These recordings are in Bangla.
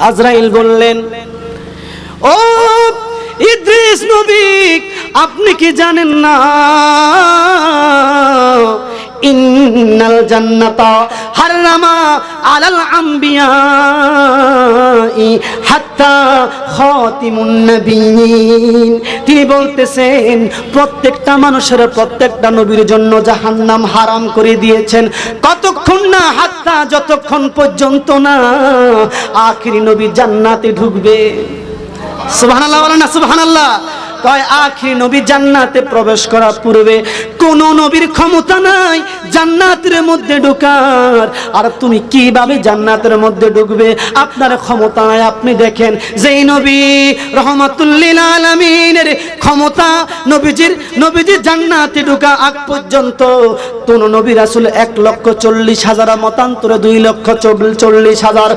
আজরাইল বললেন, ও ইদ্রিস নবী, আপনি কি জানেন না ইন্নাল জান্নাতা হারামা আলাল আম্বিয়াই হাত্তা খাতিমুন নবিয়্যিন। তিনি বলতেছেন প্রত্যেকটা মানুষের, প্রত্যেকটা নবীর জন্য জাহান্নাম হারাম করে দিয়েছেন। কতক্ষণ না? হাত্তা, যতক্ষণ পর্যন্ত না আখিরি নবী জান্নাতে ঢুকবে। সুবহানাল্লাহ বলেন না সুবহানাল্লাহ। কয় আখিরি নবী জান্নাতে প্রবেশ করার পূর্বে কোন নবীর ক্ষমতা নাই জান্নাতের মধ্যে ঢোকার। আর তুমি কিভাবে জান্নাতের মধ্যে ঢুকবে? আপনার ক্ষমতা নাই। আপনি দেখেন যেই নবী রহমাতুল লিল আলামিনের ক্ষমতা, নবীজি জান্নাতে ঢোকা আগ পর্যন্ত কোন নবী রাসূল 1,40,000 মতান্তরে 2,40,000,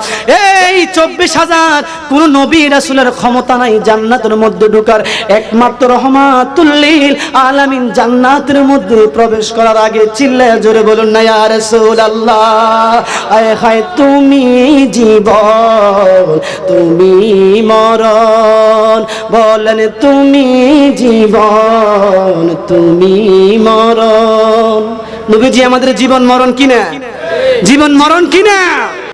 এই 24,000 কোন নবী রাসূলের ক্ষমতা নাই জান্নাতের মধ্যে ঢোকার। একমাত্র রহমাতুল লিল আলামিন জান্নাতের মধ্যে প্রবেশ করার আগে চিল্লায়ে জোরে বলুন না ইয়া রাসূলুল্লাহ, আয় হায় তুমি জীবন তুমি মরণ, বলেন তুমি জীবন তুমি মরণ। নবীজি আমাদের জীবন মরণ কিনা? জীবন মরণ কিনা?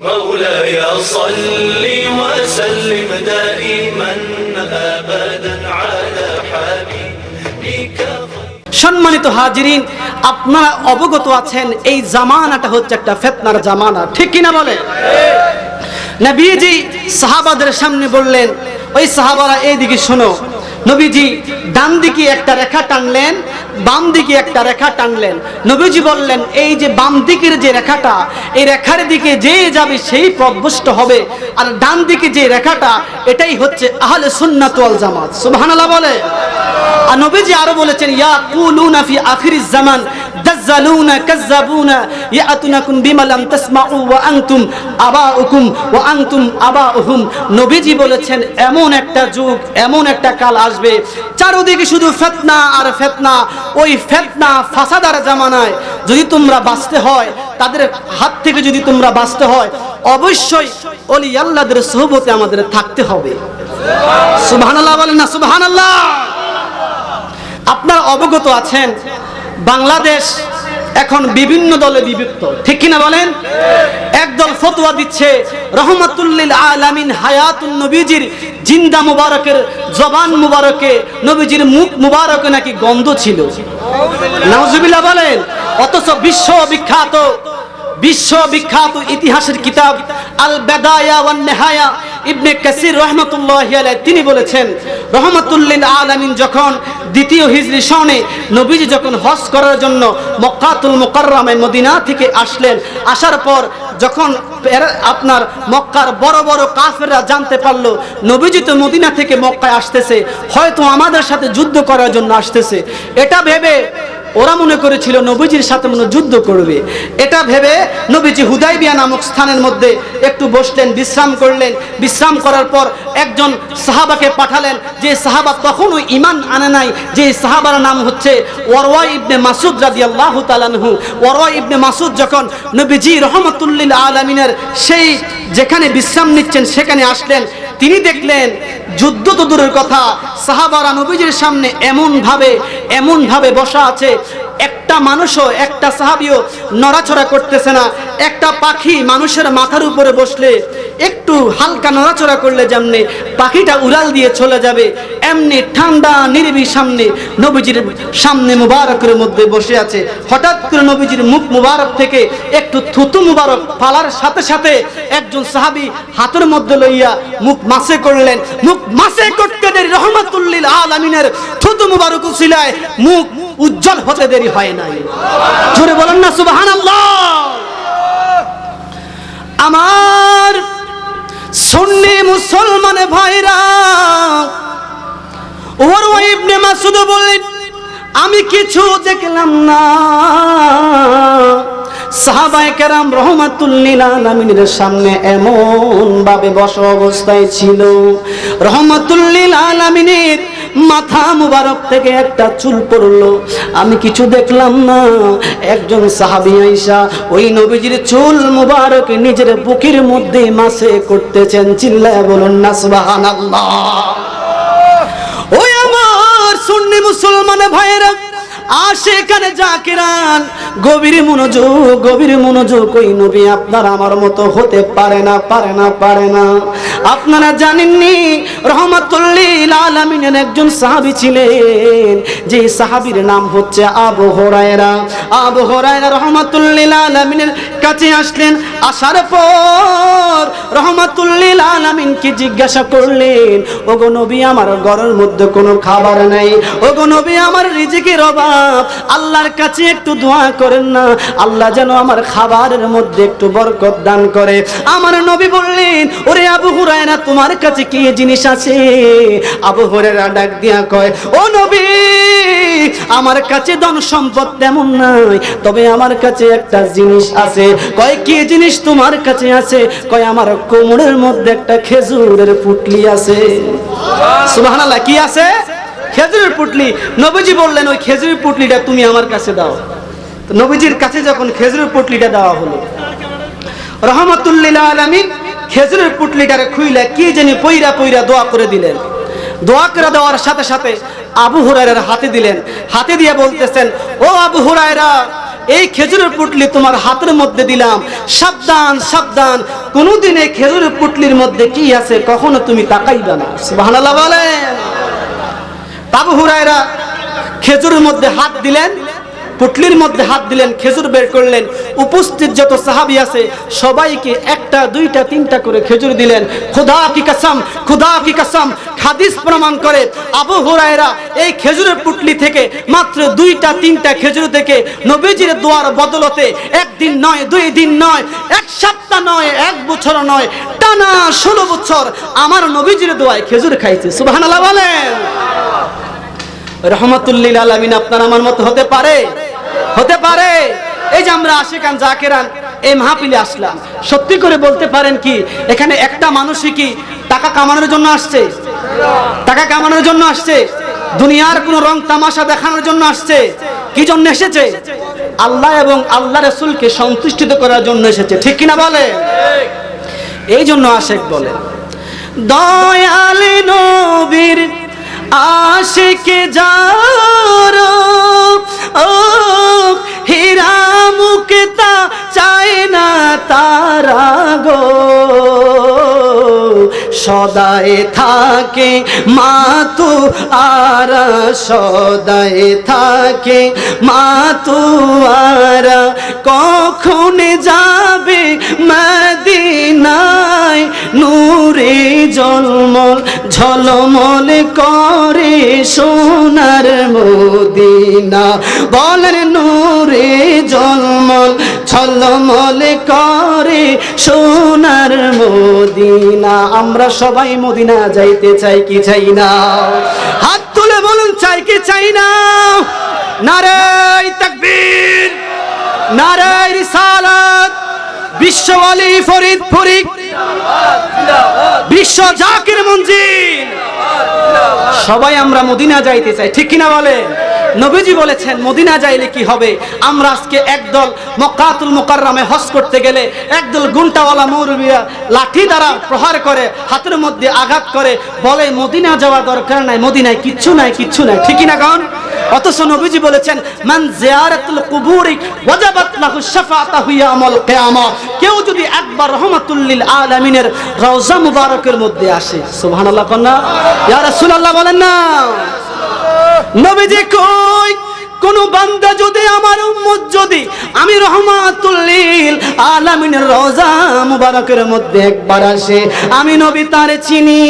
مولاي صل وسلم دائما ابدا على حبيبك। সম্মানিত হাজিরিন, আপনারা অবগত আছেন এই জামানাটা হচ্ছে একটা ফিতনার জামানা, ঠিক কিনা বলে? নবীজি সাহাবাদের সামনে বললেন, ওই সাহাবারা এইদিকে শোনো। নবীজি ডান দিকে একটা রেখা টানলেন, বাম দিকে একটা রেখা টানলেন। নবীজি বললেন, এই যে বাম দিকের যে রেখাটা, এই রেখার দিকে যে যাবে সেই পথভ্রষ্ট হবে, আর ডান দিকে যে রেখাটা, এটাই হচ্ছে আহলে সুন্নাত ওয়াল জামাত। সুবহানাল্লাহ বলে। আর নবীজি আরো বলেছেন, ইয়াকুলুনা ফি আখিরিজ জামান দাজ্জালুনা কাজ্জাবুনা ইয়াতুনাকুম বিমা লাম তাসমাউ ওয়া আনতুম আবাউকুম ওয়া আনতুম আবাউহুম। নবীজি বলেছেন এমন একটা যুগ, এমন একটা কাল আসবে চারদিকে শুধু ফিতনা আর ফিতনা। ওই ফিতনা ফাসাদার জামানায় যদি তোমরা বাঁচতে হয়, তাদের হাত থেকে যদি তোমরা বাঁচতে হয়, অবশ্যই ওলি আল্লাহদের সোহবতে আমাদের থাকতে হবে। সুবহানাল্লাহ বলেন না সুবহানাল্লাহ। আপনারা অবগত আছেন বাংলাদেশ এখন বিভিন্ন দলে বিভক্ত, ঠিক কিনা বলেন? একদল ফতোয়া দিচ্ছে রহমাতুল লিল আলামিন হায়াতুন নবীজির জিন্দা মুবারকের জবান মুবারকে, নবীজির মুখ মুবারকে নাকি গন্ধ ছিল। নাউজুবিল্লাহ বলেন। অথচ বিশ্ববিখ্যাত ইতিহাসের কিতাব আল বাদায়া ওয়ান নিহায়া ইবনে কাসির রাহমাতুল্লাহি আলাইহি তিনি বলেছেন, রহমাতুল লিল আলামিন যখন দ্বিতীয় হিজরি সনে নবীজি যখন হজ করার জন্য মক্কাতুল মুকাররমায় মদিনা থেকে আসলেন, আসার পর যখন আপনার মক্কার বড় বড় কাফেররা জানতে পারলো নবীজি তো মদিনা থেকে মক্কায় আসতেছে, হয়তো আমাদের সাথে যুদ্ধ করার জন্য আসতেছে, এটা ভেবে ওরা মনে করেছিল নবীজির সাথে মনে যুদ্ধ করবে। এটা ভেবে নবীজি হুদাইবিয়া নামক স্থানের মধ্যে একটু বসলেন, বিশ্রাম করলেন। বিশ্রাম করার পর একজন সাহাবাকে পাঠালেন, যে সাহাবা তখনও ঈমান আনে নাই, যে সাহাবার নাম হচ্ছে ওরওয়া ইবনে মাসউদ রাদিয়াল্লাহু তাআলা আনহু। ওরওয়া ইবনে মাসউদ যখন নবীজি রাহমাতুল লিল আলামিনের সেই যেখানে বিশ্রাম নিচ্ছেন সেখানে আসলেন, তিনি দেখলেন যুদ্ধ তো দূরের কথা, সাহাবারা নবীজির সামনে এমন ভাবে বসা আছে, একটা মানুষও, একটা সাহাবীও নড়াচড়া করতেছে না। একটা পাখি মানুষের মাথার উপরে বসলে একটু হালকা নড়াচড়া করলে যেমনি পাখিটা উড়াল দিয়ে চলে যাবে, এমনি ঠান্ডা নিরিবিলি সামনে নবীজির সামনে মুবারকের মধ্যে বসে আছে। হঠাৎ করে নবীজির মুখ মুবারক থেকে একটু থুতু মুবারক ফালার সাথে সাথে একজন সাহাবী হাতের মধ্যে লইয়া মুখ মাসে করলেন। মুখ মাসে করতে দেরি রহমাতুল লিল আলামিনের থুতু মুবারক উসিলায় মুখ উজ্জ্বল হতে দেরি হয় নাই। জোরে বলেন না সুবহানাল্লাহ। আমার সুন্নি মুসলমান ভাইরা, ওরওয়া ইবনে মাসউদ বললেন, আমি কিছু দেখলাম না। সাহাবায়ে কেরাম রাহমাতুল লিল আলামিনের সামনে এমন ভাবে বসা অবস্থায় ছিল, রাহমাতুল লিল আলামিনের মাথা মুবারক থেকে একটা চুল পড়লো, আমি কিছু দেখলাম না। একজন সাহাবী আয়েশা ওই নবীজির চুল মুবারক নিজের বুকের মধ্যে মাসে করতেছেন। চিল্লায় বলুন না সুবহানাল্লাহ। ওই আমার সুন্নি মুসলমান ভাইয়েরা, আশিকানে জাকিরান, গভীর মনোযোগ। ওই নবী আপনার আমার মতো হতে পারে না। আপনারা জানেননি রহমাতুল লিল আলামিনের একজন সাহাবী ছিলেন, যে সাহাবীর নাম হচ্ছে আবু হুরায়রা। আবু হুরায়রা রহমাতুল লিল আলামিনের কাছে আসলেন। আসার পর রহমাতুল লিল আলামিনকে জিজ্ঞাসা করলেন, ওগো নবী, আমার ঘরের মধ্যে কোনো খাবার নাই, ওগো নবী, আমার রিজিকের অভাব, আল্লাহর কাছে একটু দোয়া করেন না, আল্লাহ যেন আমার খাবারের মধ্যে একটু বরকত দান করে। আমার নবী বললেন, ওরে আবু হুরায়রা, তোমার কাছে কি জিনিস আছে? আবু হুরায়রা ডাক দিয়া কয়, ও নবী, আমার কাছে ধন সম্পদ তেমন নাই, তবে আমার কাছে একটা জিনিস আছে। কয়, কি জিনিস তোমার কাছে আছে? কয়, আমার কোমরের মধ্যে একটা খেজুরের পুটলি আছে। সুবহানাল্লাহ। কি আছে? খেজুরের পুটলি। নবীজি বললেন, ওই খেজুরের পুটলিটা তুমি আমার কাছে দাও। তো নবীজির কাছে যখন খেজুরের পুটলিটা দেওয়া হলো, রহমাতুল লিল আলামিন খেজুরের পুটলিটারে খুইলা কি জানি পইরা দোয়া করে দিলেন। দোয়া করে দেওয়ার সাথে সাথে আবু হুরায়রার হাতে দিলেন। হাতে দিয়ে বলতেছেন, ও আবু হুরায়রা, এই খেজুরের পুটলি তোমার হাতের মধ্যে দিলাম, সাবধান, কোনোদিন এই খেজুরের পুটলির মধ্যে কি আছে কখনো তুমি তাকাইবা না। সুবহানাল্লাহ বলেন। আবু হুরায়রা খেজুরের মধ্যে হাত দিলেন, পুটলির মধ্যে হাত দিলেন, খেজুর বের করলেন। উপস্থিত যত সাহাবী আছে সবাইকে একটা, দুইটা, তিনটা করে খেজুর দিলেন। খুদা কি কসম, হাদিস প্রমাণ করে আবু হুরায়রা এই খেজুরের পুটলি থেকে মাত্র দুইটা, তিনটা খেজুর থেকে নবীজির দোয়ার বদলতে একদিন নয়, 2 দিন নয়, 1 সপ্তাহ নয়, 1 বছর নয়, টানা 16 বছর আমার নবীজির দোয়ায় খেজুর খাইছে। সুবহানাল্লাহ বলেন। রহমাতুল লিল আলামিন আপনার আমার মতো হতে পারে? এই যে আমরা আশিকান জাকিরান এই মাহফিলে আসলাম, সত্যি করে বলতে পারেন কি এখানে একটা মানুষই কি টাকা কামানোর জন্য আসছে? দুনিয়ার কোন রং তামাশা দেখানোর জন্য আসছে? কি জন্য এসেছে? আল্লাহ এবং আল্লাহ রাসূলকে সন্তুষ্ট করার জন্য এসেছে। ঠিক কিনা বলে? এই জন্য আশিক বলে, দয়াল নবীর আশিক যারা, ও হীরা মুক্তা চায় না তারা গো, সদায় থাকে মাতু আরা, সদায় থাকে মাতু আরা, কখন যাবে মদিনায়, নূরে জলমল ঝলমল করে সোনার মদিনা। বলেন, নূরে জলমল ঝলমল করে সোনার মদিনা। আমরা সবাই মদিনা যাইতে চাই কি চাই না? হাত তুলে বলুন, চাই কি চাই না? নারে তাকবীর, নারে রিসালাত, বিশ্ব ওয়ালি ফরিদপুরি, বিশ্ব জাকির মঞ্জিল, সবাই আমরা মদিনা যাইতে চাই। ঠিক কিনা বলে? নবীজি বলেছেন মদিনা যাইলে কি হবে? আমরা আজকে একদল মক্কাতুল মুকাররমে হজ করতে গেলে একদল গুন্টাওয়ালা মৌলবীরা লাঠি দ্বারা প্রহার করে, হাতের মধ্যে আঘাত করে, বলে মদিনা যাওয়া দরকার নাই, মদিনায় কিচ্ছু নাই। ঠিক কিনা গান? অথচ নবীজি বলেছেন, মান জিয়ারাতুল কুবুরি ওয়াজাবাত লাহু শাফাআতু ইয়াউমুল কিয়ামা। কেউ যদি একবার রহমাতুল লিল আলামিনের রওজা মুবারকের মধ্যে আসে, সুবহানাল্লাহ কন্না, ইয়া রাসূলুল্লাহ বলেন না। নবীজি কই, কোন বান্দা যদি, আমার উম্মত যদি আমি রহমাতুল লিল আলামিনের রওজা মুবারকের মধ্যে একবার আসে, আমি নবী তারে চিনি,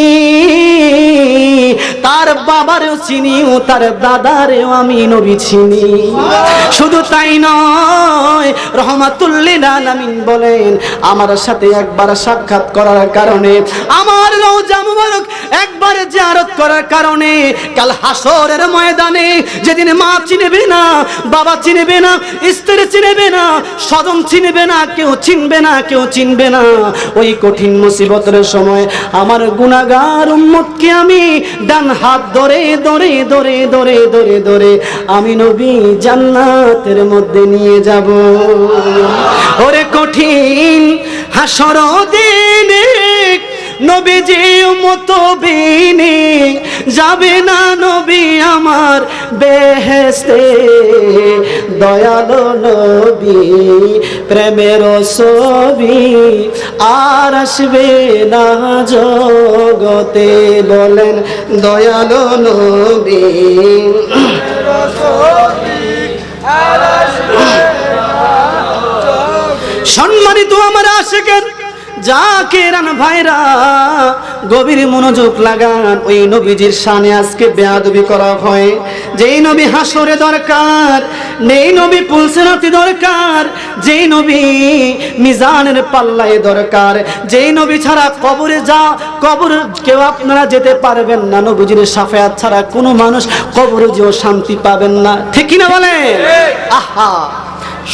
তার বাবারেও চিনি, ও তার দাদারেও আমি নবী চিনি। শুধু তাই নয়, রহমাতুল লিল আলামিন বলেন, আমার সাথে একবার সাক্ষাৎ করার কারণে, আমার রওজা মুবারক একবার জিয়ারত করার কারণে, কাল হাসরের ময়দানে যেদিন মা চিনবে চিনবে না, বাবা চিনবে না, স্ত্রী চিনবে না, স্বজন চিনবে না, কেউ চিনবে না, কেউ চিনবে না। ওই কঠিন মুসিবতের সময় আমার গুনাহগার উম্মতকে আমি ডান হাত ধরে ধরে ধরে ধরে ধরে ধরে আমি নবী জান্নাতের মধ্যে নিয়ে যাব। ওরে কঠিন হাসর দিনে নবীজি মতো বিনে যাবে না নবী আমার বেহেশতে। দয়ালো নবী প্রেমের ছবি আর আসবে না জগতে। বলেন দয়ালো নবী সম্মানিত আমার আশিকের জাকিরান ভাইরা, গভীর মনোযোগ লাগান। ওই নবীজির শানে আজকে বেয়াদবি করা হয়। যেই নবী হাসরে দরকার, নেই নবী পুলসিরাতে দরকার, যেই নবী মিজানের পাল্লায় দরকার, যেই নবী ছাড়া কবরে কবর কেউ আপনারা যেতে পারবেন না। নবীজির শাফায়াত ছাড়া কোনো মানুষ কবরে যেও শান্তি পাবেন না। ঠিক কি না বলে? আহা,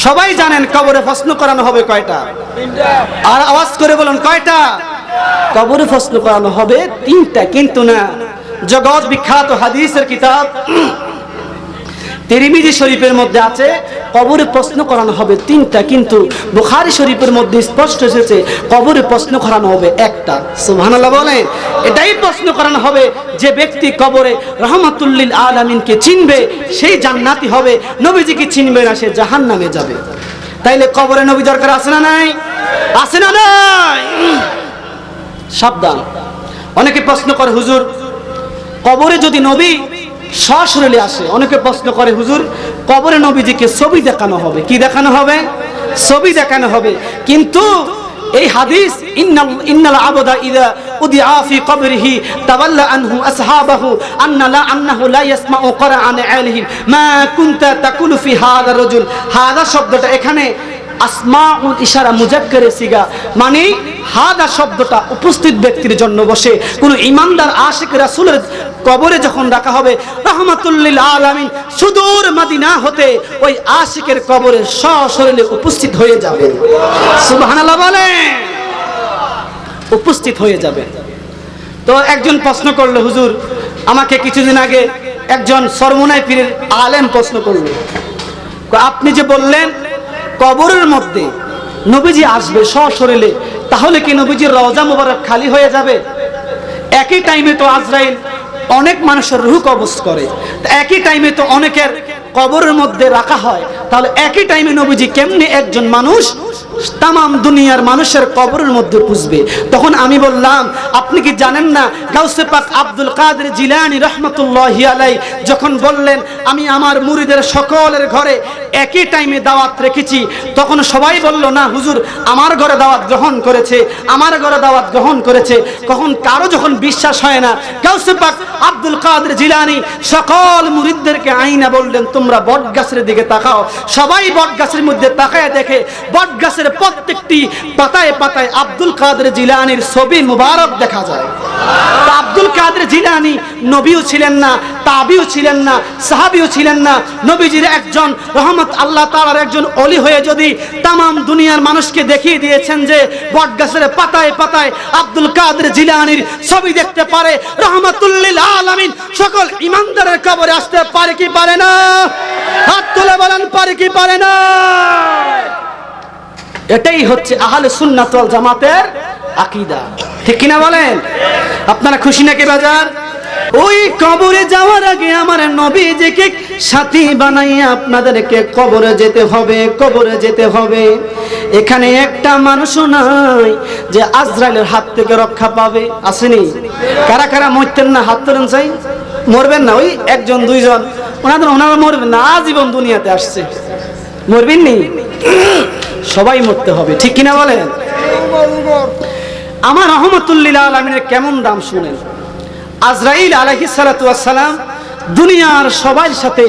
সবাই জানেন কবরে প্রশ্ন করানো হবে কয়টা? আর আওয়াজ করে বলুন কয়টা? কবরে প্রশ্ন করানো হবে 3টা, কিন্তু না। জগৎ বিখ্যাত হাদিসের কিতাব তিরমিজি শরীফের মধ্যে আছে কবরে প্রশ্ন করানো হবে 3টা, কিন্তু বুখারী শরীফের মধ্যে স্পষ্ট এসেছে কবরে প্রশ্ন করানো হবে 1টা। সুবহানাল্লাহ বলেন। এটাই প্রশ্ন করানো হবে যে ব্যক্তি কবরে রাহমাতুল লিল আলামিনকে চিনবে সেই জান্নাতি হবে, নবীজিকে চিনবে না সে জাহান্নামে যাবে। তাইলে কবরে নবী দরকার আছে না নাই? আছে না নাই? সাবধান। অনেকে প্রশ্ন করে হুজুর কবরে যদি নবী সশরীরে আসে, অনেকে প্রশ্ন করে হুজুর কবরে নবীজিকে ছবি দেখানো হবে। কি দেখানো হবে? ছবি দেখানো হবে। কিন্তু এই হাদিস ইন্নাল আবদা ইযা উদিআ ফি কবরিহি তাওয়াল্লা আনহু আসহাবাহু আন্নাহু লা ইয়াসমাউ করাআন আলিহি মা কুনতা তাকুলু ফি হাযা রাজুল। হাযা শব্দটা এখানে আসমাউল ইশারা মুজাক্কারে সিগা, মানে হাদা শব্দটা উপস্থিত ব্যক্তির জন্য বসে। কোন ইমানদার আশিক রাসূলের কবরে যখন রাখা হবে, রাহমাতুল লিল আলামিন সুদূর মদিনা হতে ওই আশিকের কবরে সশরীরে উপস্থিত হয়ে যাবে। সুবহানাল্লাহ বলেন। উপস্থিত হয়ে যাবে। তো একজন প্রশ্ন করলো হুজুর আমাকে কিছুদিন আগে একজন সরমুনাই পীরের আলেম প্রশ্ন করলো, আপনি যে বললেন কবরের মধ্যে নবীজি আসবে সশরীরে, তাহলে কি নবীজির রওজা মুবারক খালি হয়ে যাবে? একই টাইমে তো আজরাইল অনেক মানুষের রূহ কবজ করে, একই টাইমে তো অনেকের কবরের মধ্যে রাখা হয়, তাহলে একই টাইমে নবীজি কেমনে একজন মানুষ তামাম দুনিয়ার মানুষের কবরের মধ্যে পুষবে? তখন আমি বললাম আপনি কি জানেন না গাউসে পাক আব্দুল কাদের জিলানী রাহমাতুল্লাহি আলাইহি যখন বললেন আমি আমার মুরিদের সকলের ঘরে একই টাইমে দাওয়াত রেখেছি, তখন সবাই বলল না হুজুর আমার ঘরে দাওয়াত গ্রহণ করেছে, আমার ঘরে দাওয়াত গ্রহণ করেছে। কখন কারো যখন বিশ্বাস হয় না, গাউসে পাক আব্দুল কাদের জিলানী সকল মুরিদদেরকে আইনা বললেন তোমরা বট গাছের দিকে তাকাও। সবাই বট গাছের মধ্যে তাকায় দেখে বট গাছের প্রত্যেকটি পাতায় পাতায় আব্দুল কাদের জিলানীর ছবি মুবারক দেখা যায়। আব্দুল কাদের জিলানী নবীও ছিলেন না, তাবিও ছিলেন না, সাহাবীও ছিলেন না, নবীজির একজন রহমত আল্লাহ তাআলার একজন ওলি হয়ে যদি তামাম দুনিয়ার মানুষকে দেখিয়ে দিয়েছেন যে বট গাছের পাতায় পাতায় আব্দুল কাদের জিলানীর ছবি দেখতে পারে, রহমাতুল লিল আলামিন সকল ইমানদারের কবরে আসতে পারে কি পারে না? হাত তুলে বলেন পারে কি পারে না? এটাই হচ্ছে আহলে সুন্নাত ওয়াল জামাতের আকীদা। ঠিক কিনা বলেন? আপনারা খুশি নাকি বাজার? ওই কবরে যাওয়ার আগে আমার নবীজিকে সাথী বানাইয়া আপনাদেরকে কবরে যেতে হবে, কবরে যেতে হবে। এখানে একটা মানুষও নাই যে আজরাইলের হাত থেকে রক্ষা পাবে, আসেনি? কারা কারা মরতেন না হাত তোলেন চাই? মরবেন না, ওই একজন দুইজন, ওনারা মরবেন না, আজীবন দুনিয়াতে আসছে, মরবেন নি? সবাই মরতে হবে। ঠিক কিনা বলেন? আমার রহমাতুল লিল আলামিনের কেমন দাম শুনেন। আজরাইল আলাইহিস সালাতু ওয়াস সালাম দুনিয়ার সবার সাথে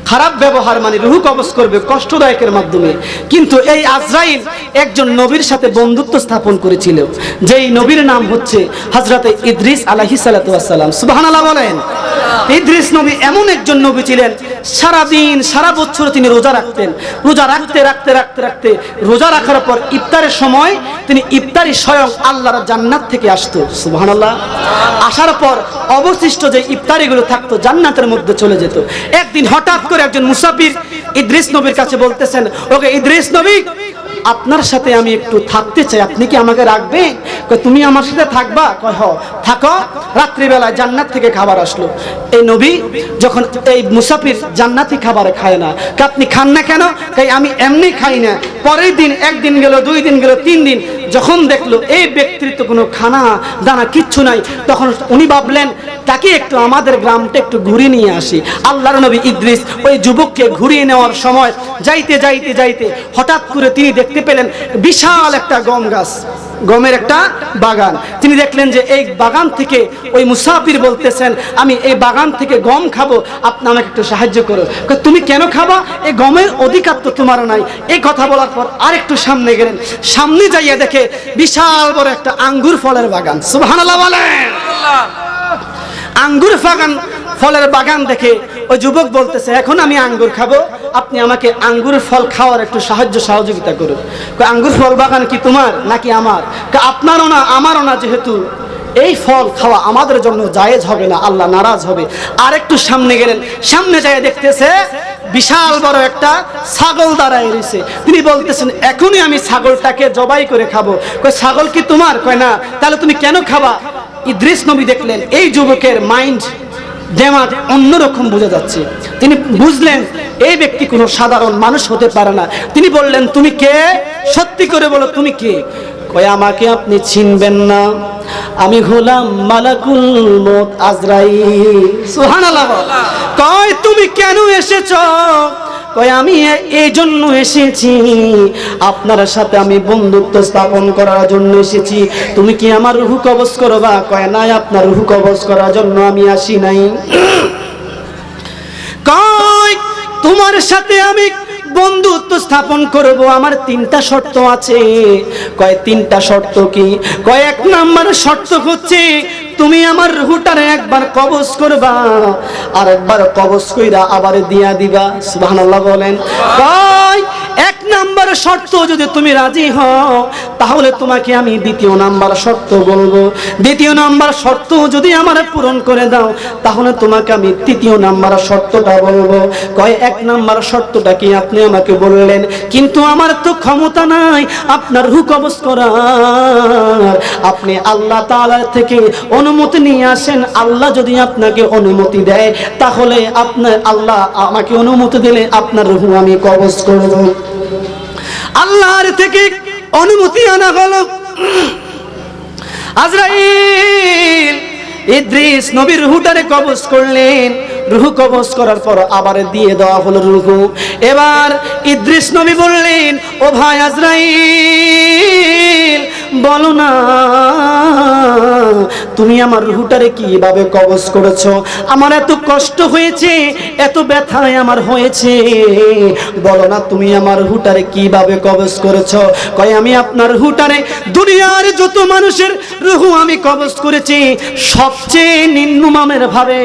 খারাপ ব্যবহার মানে রূহ কবজ করবে কষ্টদায়কের মাধ্যমে। কিন্তু এই আজরাইল একজন নবীর সাথে বন্ধুত্ব স্থাপন করেছিল, যেই নবীর নাম হচ্ছে হযরত ইদ্রিস আলাইহিস সালাতু ওয়াস সালাম। সুবহানাল্লাহ বলেন। ইদ্রিস নবী এমন একজন নবী ছিলেন, সারা দিন সারা বছর তিনি রোজা রাখতেন। রোজা রাখতে রাখতে রাখতে রাখতে রোজা রাখার পর ইফতারের সময় তিনি ইফতারি স্বয়ং আল্লাহর জান্নাত থেকে আসতো। সুবহানাল্লাহ। আসার পর অবশিষ্ট যে ইফতারিগুলো থাকতো জান্নাতের মধ্যে চলে যেত। একদিন হঠাৎ করে একজন মুসাফির ইদ্রিস নবীর কাছে বলতেছেন, ওকে ইদ্রিস নবী, আপনার সাথে আমি একটু থাকতে চাই, আপনি কি আমাকে রাখবেন? কয় তুমি আমার সাথে থাকবা? কয় হ, থাকো। রাত্রিবেলায় জান্নাত থেকে খাবার আসলো। এই নবী যখন এই মুসাফির জান্নাতি খাবার খায় না, আপনি খান না কেন? কয় আমি এমনি খাই না। পরের দিন, একদিন গেল, 2 দিন গেল, 3 দিন, যখন দেখলো এই ব্যক্তির তো কোনো খানা দানা কিচ্ছু নাই, তখন উনি ভাবলেন তাকে একটু আমাদের গ্রামটা একটু ঘুরিয়ে নিয়ে আসি। আল্লাহর নবী ইদ্রিস ওই যুবককে ঘুরিয়ে নেওয়ার সময় যাইতে যাইতে যাইতে হঠাৎ করে তিনি দেখতে পেলেন বিশাল একটা গম গাছ, গমের একটা বাগান। তিনি দেখলেন যে এই বাগান থেকে ওই মুসাফির বলতেছেন, আমি এই বাগান থেকে গম খাবো, আপনি আমাকে একটু সাহায্য করো। তুমি কেন খাবা? এই গমের অধিকার তো তোমার নাই। এই কথা বলার পর আরেকটু সামনে গেলেন, সামনে যাইয়া দেখে বিশাল বড় একটা আঙ্গুর ফলের বাগান। সুবহানাল্লাহ বলেন। আঙ্গুর বাগান, ফলের বাগান দেখে ওই যুবক বলতেছে, এখন আমি আঙ্গুর খাবো, আপনি আমাকে আঙ্গুর ফল খাওয়ার একটু সহযোগিতা করুন। আঙ্গুর ফল বাগান কি তোমার নাকি আমার? আপনারও না আমারও না, যেহেতু এই ফল খাওয়া আমাদের জন্য জায়েজ হবে না, আল্লাহ নারাজ হবে। আর একটু সামনে গেলেন, সামনে যায় দেখতেছে বিশাল বড় একটা ছাগল দাঁড়ায় রয়েছে। তিনি বলতেছেন, এখনই আমি ছাগলটাকে জবাই করে খাবো। কয় ছাগল কি তোমার? কয় না। তাহলে তুমি কেন খাবা? ইদ্রিস নবী দেখলেন এই যুবকের মাইন্ড দেমাগ অন্যরকম বোঝা যাচ্ছে। তিনি বুঝলেন এই ব্যক্তি কোনো সাধারণ মানুষ হতে পারে না। তিনি বললেন, তুমি কে? সত্যি করে বলো তুমি কে? কয় আমাকে আপনি চিনবেন না, আমি হলাম মালাকুল মউত আজরাইল। সুবহানাল্লাহ। কয় তুমি কেন এসেছো? কয় আমি এই জন্য এসেছি, আপনার সাথে আমি বন্ধুত্ব স্থাপন করার জন্য এসেছি। তুমি কি আমার রূহ কবজ করবা? কয় না, আপনার রূহ কবজ করার জন্য আমি আসি নাই। কয় তোমার সাথে আমি বন্ধুত্ব স্থাপন করব, আমার 3টা শর্ত আছে। কয় 3টা শর্ত কি? কয় 1 নাম্বার শর্ত হচ্ছে তুমি আমার রূহটারে একবার কবজ করবা, আর একবার কবজ কইরা আবার দিয়া দিবা। সুবহানাল্লাহ বলেন। কয় 1 নাম্বার শর্ত যদি তুমি রাজি হও, তাহলে তোমাকে আমি 2য় নাম্বার শর্ত বলবো। 2য় নাম্বার শর্ত যদি আমার পূরণ করে দাও, তাহলে তোমাকে আমি 3য় নাম্বার শর্তটা বলবো। কয় 1 নাম্বার শর্তটা কি আপনি আমাকে বললেন, কিন্তু আমার তো ক্ষমতা নাই আপনার রূহ কবজ করার। আপনি আল্লাহ তাআলার থেকে অনুমতি নিয়ে আসেন। আল্লাহ যদি আপনাকে অনুমতি দেয়, তাহলে আপনার আল্লাহ আমাকে অনুমতি দিলে আপনার রূহ আমি কবজ করব। আল্লাহর থেকে অনুমতি আনা হলো। আজরাইল ইদ্রিস নবীর রূহটারে কবজ করলেন। রূহ কবজ করার পর আবার দিয়ে দেওয়া হলো রূহ। এবার ইদ্রিস নবী বললেন, ও ভাই আজরাইল, বলো না তুমি আমার রূহটারে কিভাবে কবজ করেছো? আমার এত কষ্ট হয়েছে, এত ব্যথায় আমার হয়েছে, বলো না তুমি আমার রূহটারে কিভাবে কবজ করেছো? কয় আমি আপনার রূহটারে দুনিয়ার যত মানুষের রূহ আমি কবজ করেছি, সবচেয়ে নিম্নমানের ভাবে,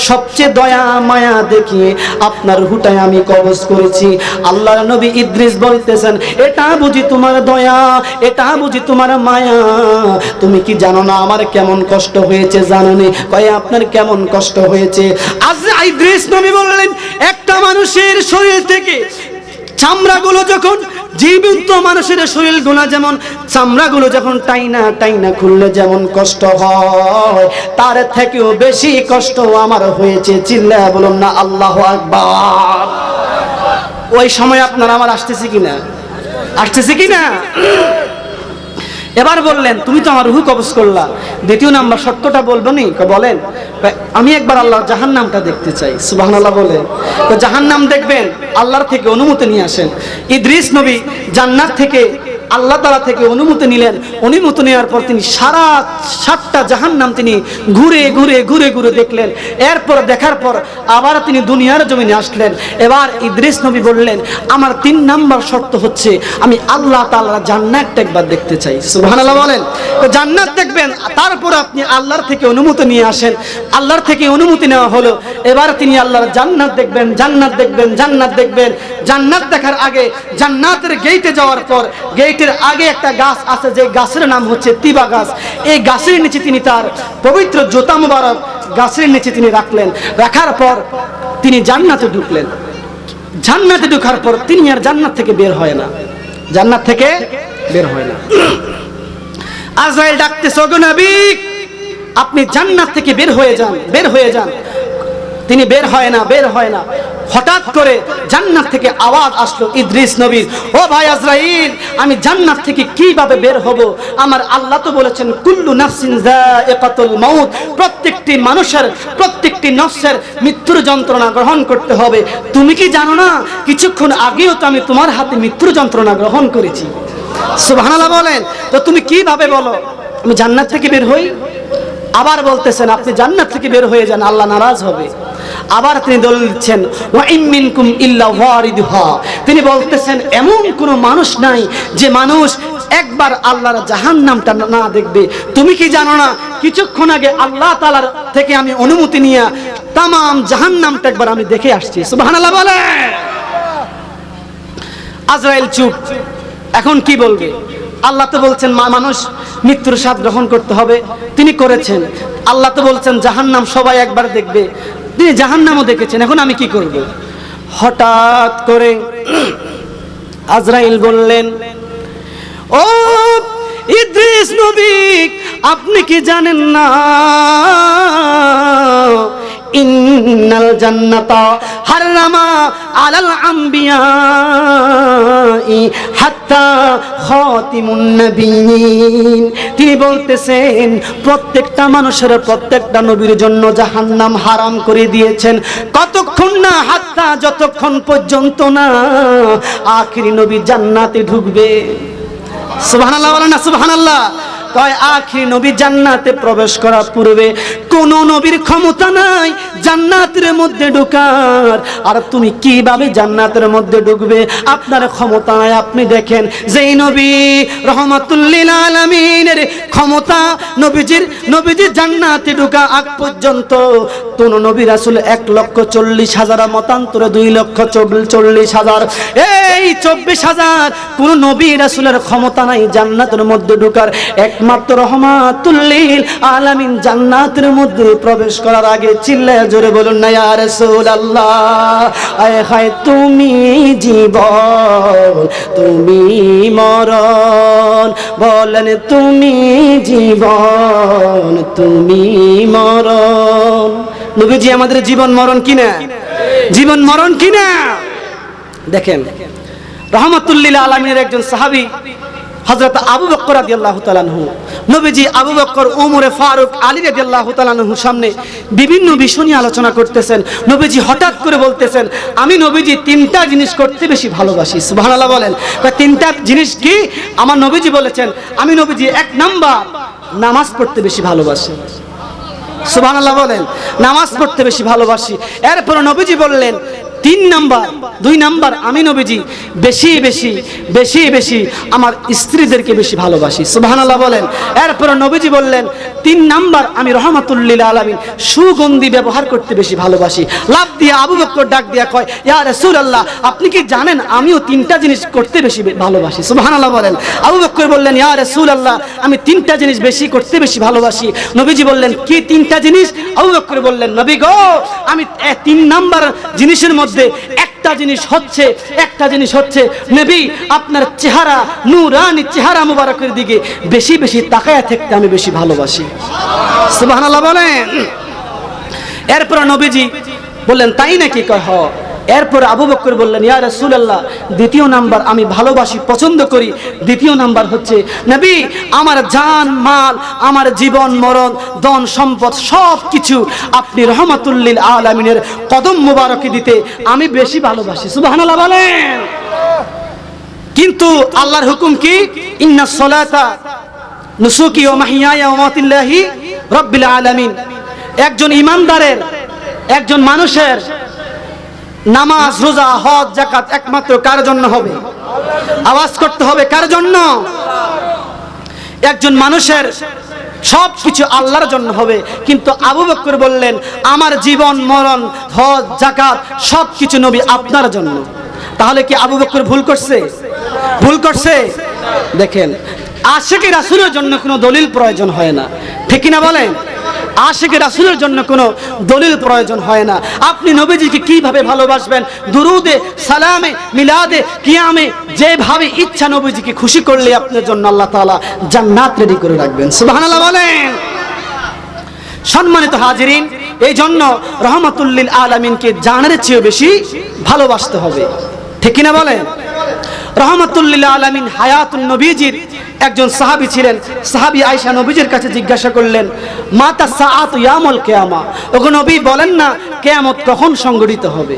সবচেয়ে দয়া মায়া দেখিয়ে আপনার রূহটায় আমি কবজ করেছি। আল্লাহর নবী ইদ্রিস বলতেছেন, এটা বুঝি তোমার দয়া, এটা বুঝি তোমার মায়া? তুমি কি জানো না আমার কেমন কষ্ট হয়েছে? জানো না? কয় আপনার কেমন কষ্ট হয়েছে? আজ ইদ্রিস নবী বললেন, একটা মানুষের শরীর থেকে চামড়াগুলো যখন, জীবিত মানুষের শরীরগুলো যেমন চামড়াগুলো যখন টাইনা টাইনা খুললে যেমন কষ্ট হয়, তার থেকেও বেশি কষ্ট আমার হয়েছে। চিল্লায়া বলুন না আল্লাহু আকবার। ওই সময় আপনার আমার আসতেছে কিনা? আসতেছে কিনা? এবার বললেন, তুমি তো আমার রূহ কবজ করলা, 2য় নাম্বার শর্তটা বলবো নি? বলেন। আমি একবার আল্লাহর জাহান্নামটা দেখতে চাই। সুবহানাল্লাহ বলেন। তো জাহান্নাম দেখবেন, আল্লাহর থেকে অনুমতি নিয়ে আসেন। ইদ্রিস নবী জান্নাত থেকে আল্লাহ তাআলা থেকে অনুমতি নিলেন। অনুমতি নেওয়ার পর তিনি সারা 7টা জাহান্নাম তিনি ঘুরে ঘুরে ঘুরে ঘুরে দেখলেন। এরপর দেখার পর আবার তিনি দুনিয়ার জমিনে আসলেন। এবার ইদ্রিস নবী বললেন, আমার 3 নাম্বার শর্ত হচ্ছে আমি আল্লাহ তাআলার জান্নাতটা একবার দেখতে চাই। সুবহানাল্লাহ বলেন। তো জান্নাত দেখবেন, তারপর আপনি আল্লাহর থেকে অনুমতি নিয়ে আসেন। আল্লাহর থেকে অনুমতি নেওয়া হলো, এবার তিনি আল্লাহর জান্নাত দেখবেন, জান্নাত দেখবেন, জান্নাত দেখবেন। জান্নাত দেখার আগে জান্নাতের গেটে যাওয়ার পর গেটের আগে একটা গাছ আছে, যে গাছের নাম হচ্ছে তিবা গাছ। এই গাছের নিচে তিনি তার পবিত্র জুতা মুবারক গাছের নিচে তিনি রাখলেন। রাখার পর তিনি জান্নাতে ঢুকলেন। জান্নাতে ঢোকার পর তিনি আর জান্নাত থেকে বের হয় না, জান্নাত থেকে বের হয় না। আজরাইল ডাকতেছে, ওগো নবী, আপনি জান্নাত থেকে বের হয়ে যান, বের হয়ে যান। তিনি বের হয় না, বের হয় না। হঠাৎ করে জান্নাত থেকে আওয়াজ আসলো ইদ্রিস নবীর, ও ভাই আজরাইল, আমি জান্নাত থেকে কিভাবে বের হব? আমার আল্লাহ তো বলেছেন কুল্লু নাফসিন যায়িকাতুল মাউত, প্রত্যেকটি মানুষের, প্রত্যেকটি নফসের মৃত্যুর যন্ত্রণা গ্রহণ করতে হবে। তুমি কি জানো না কিছুক্ষণ আগেও তো আমি তোমার হাতে মৃত্যুর যন্ত্রণা গ্রহণ করেছি? সুবহানাল্লাহ বলেন। তো তুমি কিভাবে বলো আমি জান্নাত থেকে বের হই? আবার বলতেছেন আপনি জান্নাত থেকে বের হয়ে যান, আল্লাহ নারাজ হবে। আবার তিনি দলিল দিচ্ছেন, ওয়া ইম মিনকুম ইল্লা ওয়ারিদুহা, তিনি বলতেছেন এমন কোনো মানুষ নাই যে মানুষ একবার আল্লাহর জাহান্নামটা না দেখবে। তুমি কি জানো না কিছুক্ষণ আগে আল্লাহ তাআলার থেকে আমি অনুমতি নিয়ে তাম জাহান্নামটা একবার আমি দেখে আসছি। সুবহানাল্লাহ বলে। আজরাইল চুপ, এখন কি বলবে? আল্লাহ তো বলছেন মানুষ মৃত্যুর স্বাদ গ্রহণ করতে হবে, তিনি করেছেন। আল্লাহ তো বলছেন জাহান্নাম সবাই একবার দেখবে, তিনি জাহান্নামও দেখেছেন, এখন আমি কি করব? হঠাৎ করে আজরাইল বললেন, ও ইদ্রিস নবী, আপনি কি জানেন না ইন্নাল জান্নাতা হারামা আলাল আম্বিয়াই হাত্তা খাতিমুন নবিয়্যিন। তিনি বলতেছেন প্রত্যেকটা মানুষের, প্রত্যেকটা নবীর জন্য জাহান্নাম হারাম করে দিয়েছেন। কতক্ষণ না? হাত্তা, যতক্ষণ পর্যন্ত না আখিরি নবী জান্নাতে ঢুকবে। সুবহানাল্লাহ বলেন না সুবহানাল্লাহ। কয় আখিরি নবী জান্নাতে প্রবেশ করার পূর্বে কোন নবীর ক্ষমতা নাই জান্নাতের মধ্যে ঢোকার। আর তুমি কিভাবে জান্নাতের মধ্যে ঢুকবে? আপনার ক্ষমতা নাই। আপনি দেখেন যেই নবী রহমাতুল লিল আলামিনের ক্ষমতা, নবীজির জান্নাতে ঢোকা আগ পর্যন্ত কোন নবী রাসূল 1,40,000 মতান্তরে 2,40,000, এই 24,000 কোন নবী রাসূলের ক্ষমতা নাই জান্নাতের মধ্যে ঢোকার। একমাত্র রহমাতুল লিল আলামিন জান্নাতের মধ্যে প্রবেশ করার আগে চিল্লায়া জোরে বলুন না ইয়া রাসূলুল্লাহ, আয় হায় তুমি জীবন তুমি মরণ, বলেন তুমি জীবন তুমি মরণ। নবীজি আমাদের জীবন মরণ কিনা? জীবন মরণ কিনা? দেখেন রহমাতুল লিল আলামিনের একজন সাহাবী হযরত আবু বকর রাদিয়াল্লাহু তাআলা আনহু, নবীজি আবু বকর, ওমর ফারুক, আলী রাদিয়াল্লাহু তাআলা আনহুর সামনে বিভিন্ন বিষয় নিয়ে আলোচনা করতেছেন। নবীজি হঠাৎ করে বলতেছেন, আমি নবীজি 3টা জিনিস করতে বেশি ভালোবাসি। সুবহানাল্লাহ বলেন। 3টা জিনিস কি? আমার নবীজি বলেছেন, আমি নবীজি 1 নাম্বার নামাজ পড়তে বেশি ভালোবাসি। সুবহানাল্লাহ বলেন। নামাজ পড়তে বেশি ভালোবাসি। এরপর নবীজি বললেন 2 নাম্বার আমি নবীজি বেশি বেশি আমার স্ত্রীদেরকে বেশি ভালোবাসি। সুবহানাল্লাহ বলেন। এরপর নবীজি বললেন 3 নাম্বার আমি রহমাতুল লিল আলামিন সুগন্ধি ব্যবহার করতে বেশি ভালোবাসি। লাভ দিয়ে আবু বকর ডাক দিয়া কয়, ইয়া রাসূলুল্লাহ, আপনি কি জানেন আমিও 3টা জিনিস করতে বেশি ভালোবাসি? সুবহানাল্লাহ বলেন। আবু বকর বললেন, ইয়া রাসূলুল্লাহ, আমি 3টা জিনিস করতে বেশি ভালোবাসি। নবীজি বললেন, কি 3টা জিনিস? আবু বকর বললেন, নবী গো, আমি 3 নাম্বার জিনিসের মধ্যে একটা জিনিস হচ্ছে নবী আপনার চেহারা, নূরানি চেহারা মুবারকের দিকে বেশি বেশি তাকায়া থাকতে আমি বেশি ভালোবাসি। সুবহানাল্লাহ বলেন। এরপর নবীজি বললেন, তাই নাকি? কয় হ। এরপর আবু বকর বললেন, ইয়া রাসূলুল্লাহ, 2য় নাম্বার আমি ভালোবাসি, পছন্দ করি, 2য় নাম্বার হচ্ছে নবী আমার জান মাল, আমার জীবন মরণ, ধন সম্পদ সব কিছু আপনি রহমাতুল লিল আলামিনের কদম মুবারকে দিতে আমি বেশি ভালোবাসি। সুবহানাল্লাহ বলেন। কিন্তু আল্লাহর হুকুম কি? ইন্নাস সালাতা নুসুকি ওয়া মাহইয়ায়া ওয়া মামাতি লিল্লাহি রাব্বিল আলামিন। একজন ইমানদারের, একজন মানুষের নামাজ, রোজা, হজ, যাকাত একমাত্র কার জন্য হবে? আওয়াজ করতে হবে, কার জন্য? একজন মানুষের সব কিছু আল্লাহর জন্য হবে। কিন্তু আবু বকর বললেন, আমার জীবন মরণ, হজ, যাকাত সব কিছু নবী আপনার জন্য। তাহলে কি আবু বকর ভুল করছে? ভুল করছে? দেখেন, আশিকে রাসূলের জন্য কোনো দলিল প্রয়োজন হয় না, ঠিক না বলেন? আশিকে রাসূলের জন্য কোনো দলিল প্রয়োজন হয় না। আপনি নবীজিকে কিভাবে ভালোবাসবেন? দুরুদে, সালামে, মিলাদে, কিয়ামে, যেভাবে ইচ্ছা নবীজিকে খুশি করলে আপনার জন্য আল্লাহ তাআলা জান্নাত রেডি করে রাখবেন। সুবহানাল্লাহ বলেন। সম্মানিত হাজিরিন, এই জন্য রহমাতুল লিল আলামিনকে জানার চেয়ে বেশি ভালোবাসতে হবে, ঠিক না বলেন? রহমাতুল লিল আলামিন হায়াতুন নবীজির একজন সাহাবী ছিলেন। সাহাবী আয়েশা নবীজির কাছে জিজ্ঞাসা করলেন, মাতা সাআতু ইয়াউমুল কিয়ামা, ওগো নবী বলেন না কিয়ামত কখন সংঘটিত হবে?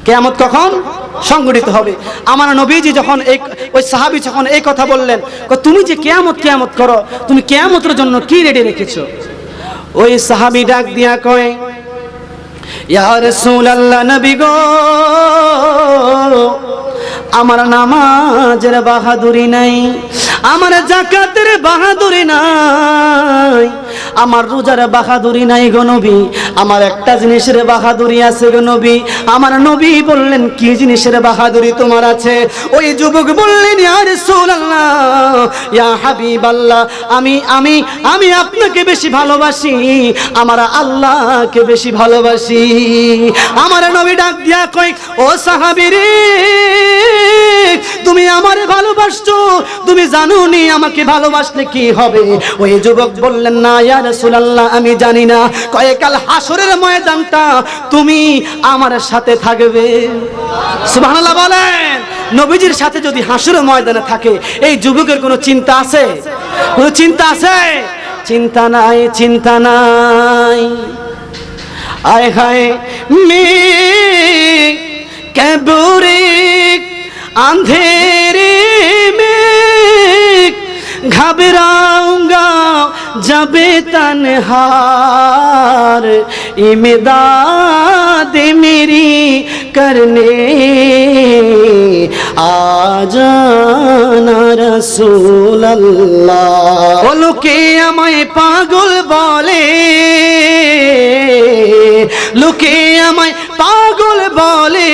কিয়ামত কখন সংঘটিত হবে? আমার নবীজি যখন ওই সাহাবী যখন এই কথা বললেন, তুমি যে কিয়ামত কিয়ামত করো, তুমি কিয়ামতের জন্য কি রেডি রেখেছো? ওই সাহাবী ডাক দিয়া কয়, ইয়া রাসূলুল্লাহ, নবী গো, আমার নামাজের বাহাদুরি নাই, আমার যাকাতের বাহাদুরি নাই, আমার রোজার বাহাদুরি নাই গো নবী, আমার একটা জিনিসের বাহাদুরি আছে গো নবী। আমার নবী বললেন, কি জিনিসের বাহাদুরি তোমার আছে? ওই যুবক বললেন, ইয়া রাসূলুল্লাহ, ইয়া হাবিবাল্লাহ, আমি আপনাকে বেশি ভালোবাসি, আমার আল্লাহকে বেশি ভালোবাসি। আমার নবী ডাক দিয়া কয়, ও সাহাবী রে, তুমি আমারে ভালোবাসছো, তুমি জানো নি আমাকে ভালোবাসলে কি হবে? ওই যুবক বললেন, না ইয়া রাসূলুল্লাহ, আমি জানি না। কয়, কাল হাসরের ময়দানটা তুমি আমার সাথে থাকবে। সুবহানাল্লাহ বলেন। নবীজির সাথে যদি হাসরের ময়দানে থাকে, এই যুবকের কোনো চিন্তা আছে? কোনো চিন্তা আছে? চিন্তা নাই, চিন্তা নাই। আয় হায় মে কবরে अंधेरे में घबराऊंगा जब तन्हार, इमदाद मेरी करने आ जाना रसूल अल्लाह। लोके আমায় পাগল বলে, লোকে আমায় পাগল বলে,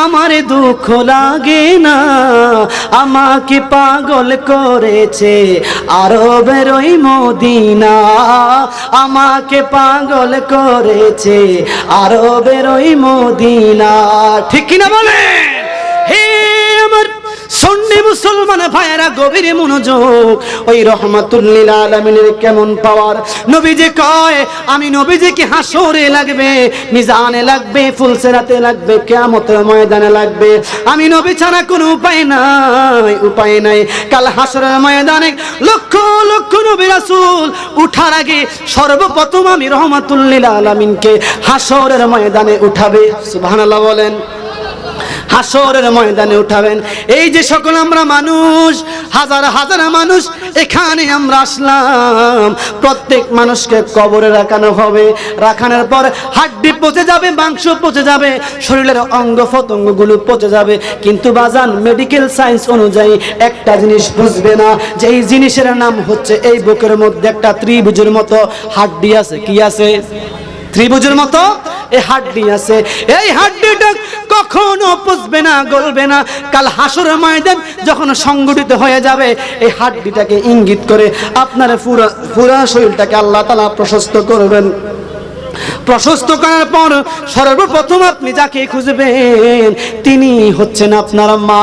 আমার দুঃখ লাগে না, আমাকে পাগল করেছে আরবের ওই মদিনা, আমাকে পাগল করেছে আরবের ওই মদিনা, ঠিক কি না বলেন? হে আমার সুন্নি মুসলমান ভাইয়েরা, গভীর মনোযোগ। ওই রহমাতুল লিল আলামিনের কেমন পাওয়ার! নবীজি কয়, আমি নবীজিকে হাসরে লাগবে, মিজানে লাগবে, ফুলসিরাতে লাগবে, কিয়ামতের ময়দানে লাগবে। আমি নবী ছাড়া কোনো উপায় নাই, উপায় নাই। কাল হাসরের ময়দানে লক্ষ লক্ষ নবী রাসূল উঠার আগে সর্বপ্রথম আমি রহমাতুল লিল আলামিনকে হাসরের ময়দানে উঠাবে। সুবহানাল্লাহ বলেন। হাসরের ময়দানে উঠাবেন। এই যে সকল আমরা মানুষ, হাজার হাজার মানুষ এখানে আমরা আসলাম, প্রত্যেক মানুষকে কবরে রাখানো হবে। রাখানোর পর হাড্ডি পচে যাবে, মাংস পচে যাবে, শরীরের অঙ্গ প্রত্যঙ্গগুলো পচে যাবে। কিন্তু বাজান, মেডিকেল সায়েন্স অনুযায়ী একটা জিনিস বুঝবে না, যে এই জিনিসের নাম হচ্ছে, এই বুকের মধ্যে একটা ত্রিভুজের মতো হাড্ডি আছে। কি আছে? ত্রিভুজের মতো এই হাড্ডি আছে। এই হাড্ডিটা কখনো পচবে না, গলবে না। কাল হাসরের ময়দান যখন সংগঠিত হয়ে যাবে, এই হাড্ডিটাকে ইঙ্গিত করে আপনার পুরা শরীরটাকে আল্লাহ তাআলা প্রশস্ত করবেন। প্রশস্ত করার পর সর্বপ্রথম আপনি যাকে খুঁজবেন, তিনি হচ্ছেন আপনার মা।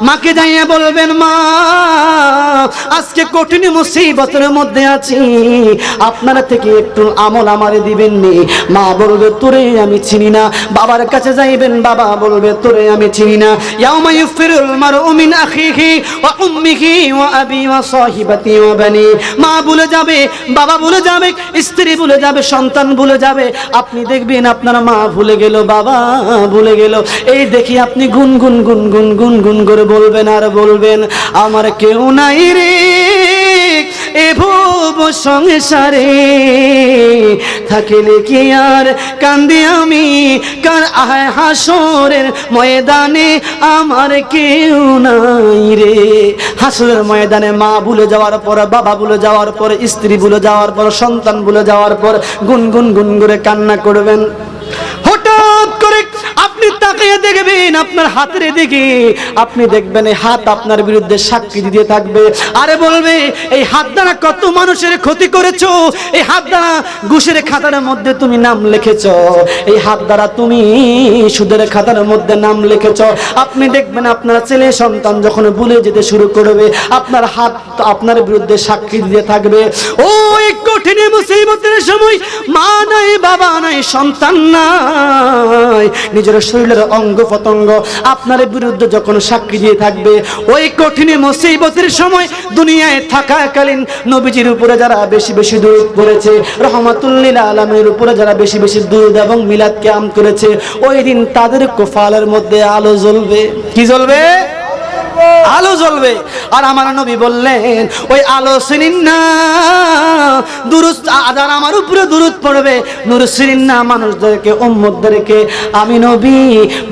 মাকে যাইয়া বলবেন, মা, আজকে কঠিন মুসিবতের মধ্যে আছি, আপনারা থেকে একটু আমল আমারে দিবেন নি? মা বলবে, তোরে আমি চিনি না। বাবার কাছে যাইবেন, বাবা বলবে, তোরে আমি চিনি না। ইয়াউমা ইউফিরুল মারউ মিন আখিহি ওয়া উম্মিহি ওয়া আবি ওয়া সাহিবাতি ওয়া বানি। মা ভুলে যাবে, বাবা ভুলে যাবে, স্ত্রী ভুলে যাবে, সন্তান সন্তান ভুলে যাবে, আপনি দেখবেন আপনার মা ভুলে গেল, বাবা ভুলে গেল। এই দেখি আপনি গুনগুন গুনগুন গুনগুন করে বলবেন আর বলবেন, আমার কেউ নাই রে এ ভব সংসারে, থাকিলে কি আর কান্দি আমি কার হাসরের ময়দানে, আমার কেউ নাই রে। হাসরের ময়দানে মা ভুলে যাওয়ার পর, বাবা ভুলে যাওয়ার পর, স্ত্রী ভুলে যাওয়ার পর, সন্তান ভুলে যাওয়ার পর গুনগুন গুন করে কান্না করবেন। হঠাৎ করে আপনি তাকিয়ে দেখবেন আপনার হাতের দিকে, আপনি দেখবেন এই হাত আপনার বিরুদ্ধে সাক্ষী দিতে থাকবে, আরে বলবে এই হাত দ্বারা কত মানুষের ক্ষতি করেছো, এই হাত দ্বারা ঘুষের খাতার মধ্যে তুমি নাম লিখেছো, এই হাত দ্বারা তুমি সুদের খাতার মধ্যে নাম লিখেছো। আপনি দেখবেন আপনার ছেলে সন্তান যখন ভুলে যেতে শুরু করবে, আপনার হাত আপনার বিরুদ্ধে সাক্ষী দিতে থাকবে। ওই কঠিন মুসিবতের সময় মা নাই, বাবা নাই, সন্তান নাই, নিজের শরীরের অঙ্গ প্রত্যঙ্গ আপনার বিরুদ্ধে যখন সাক্ষী দিয়ে থাকবে, ওই কঠিন মুসিবতের সময় দুনিয়ায় থাকাকালীন নবীজির উপরে যারা বেশি বেশি দুরূদ পড়েছে, রাহমাতুল লিল আলামিনের উপরে যারা বেশি বেশি দুরূদ এবং মিলাদ কিয়াম করেছে, ওই দিন তাদের কপালের মধ্যে আলো জ্বলবে। কি জ্বলবে? আলো জ্বলবে। আর আমার নবী বললেন, ওই আলো চিনিন না, দুরূদ যারা আমার উপরে দুরূদ পড়বে, নূর চিনিন না মানুষদেরকে, উম্মতদেরকে আমি নবী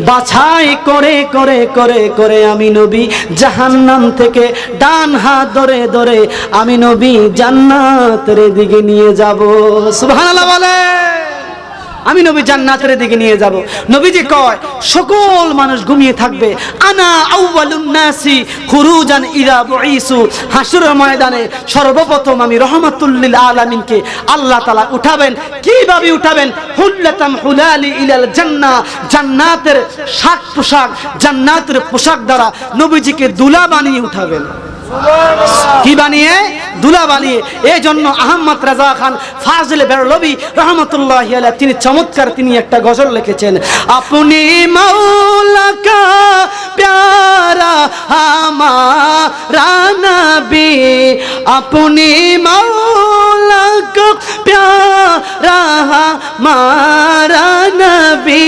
বাছাই করে করে করে করে আমি নবী জাহান্নাম থেকে ডান হাত ধরে ধরে আমি নবী জান্নাতের দিকে নিয়ে যাব। সুবহানাল্লাহ বলে। আমি নবী জান্নাতের দিকে নিয়ে যাব। নবীজি কয় সকল মানুষ ঘুমিয়ে থাকবে, আনা আউয়ালুন নাসি খুরুজান ইলা বুইসু, হাসরের ময়দানে সর্বপ্রথম আমি রাহমাতুল লিল আলামিনকে আল্লাহ তাআলা উঠাবেন। কিভাবে উঠাবেন? হুল্লাতাম হুলালি ইলাল জান্নাহ, জান্নাতের শাক পোশাক, জান্নাতের পোশাক দ্বারা নবীজিকে দুলা বানিয়ে উঠাবেন। কি বানিয়ে? দুলা বানিয়ে। এই জন্য আহমদ রাজা খান ফাজিল বেরলভী রহমতুল্লাহি আলাইহি তিনি চমৎকার তিনি একটা গজল লিখেছেন, আপনি মৌলা কা প্যারা হামারা নবী, আপনি মৌলা কা প্যারা হামারা নবী,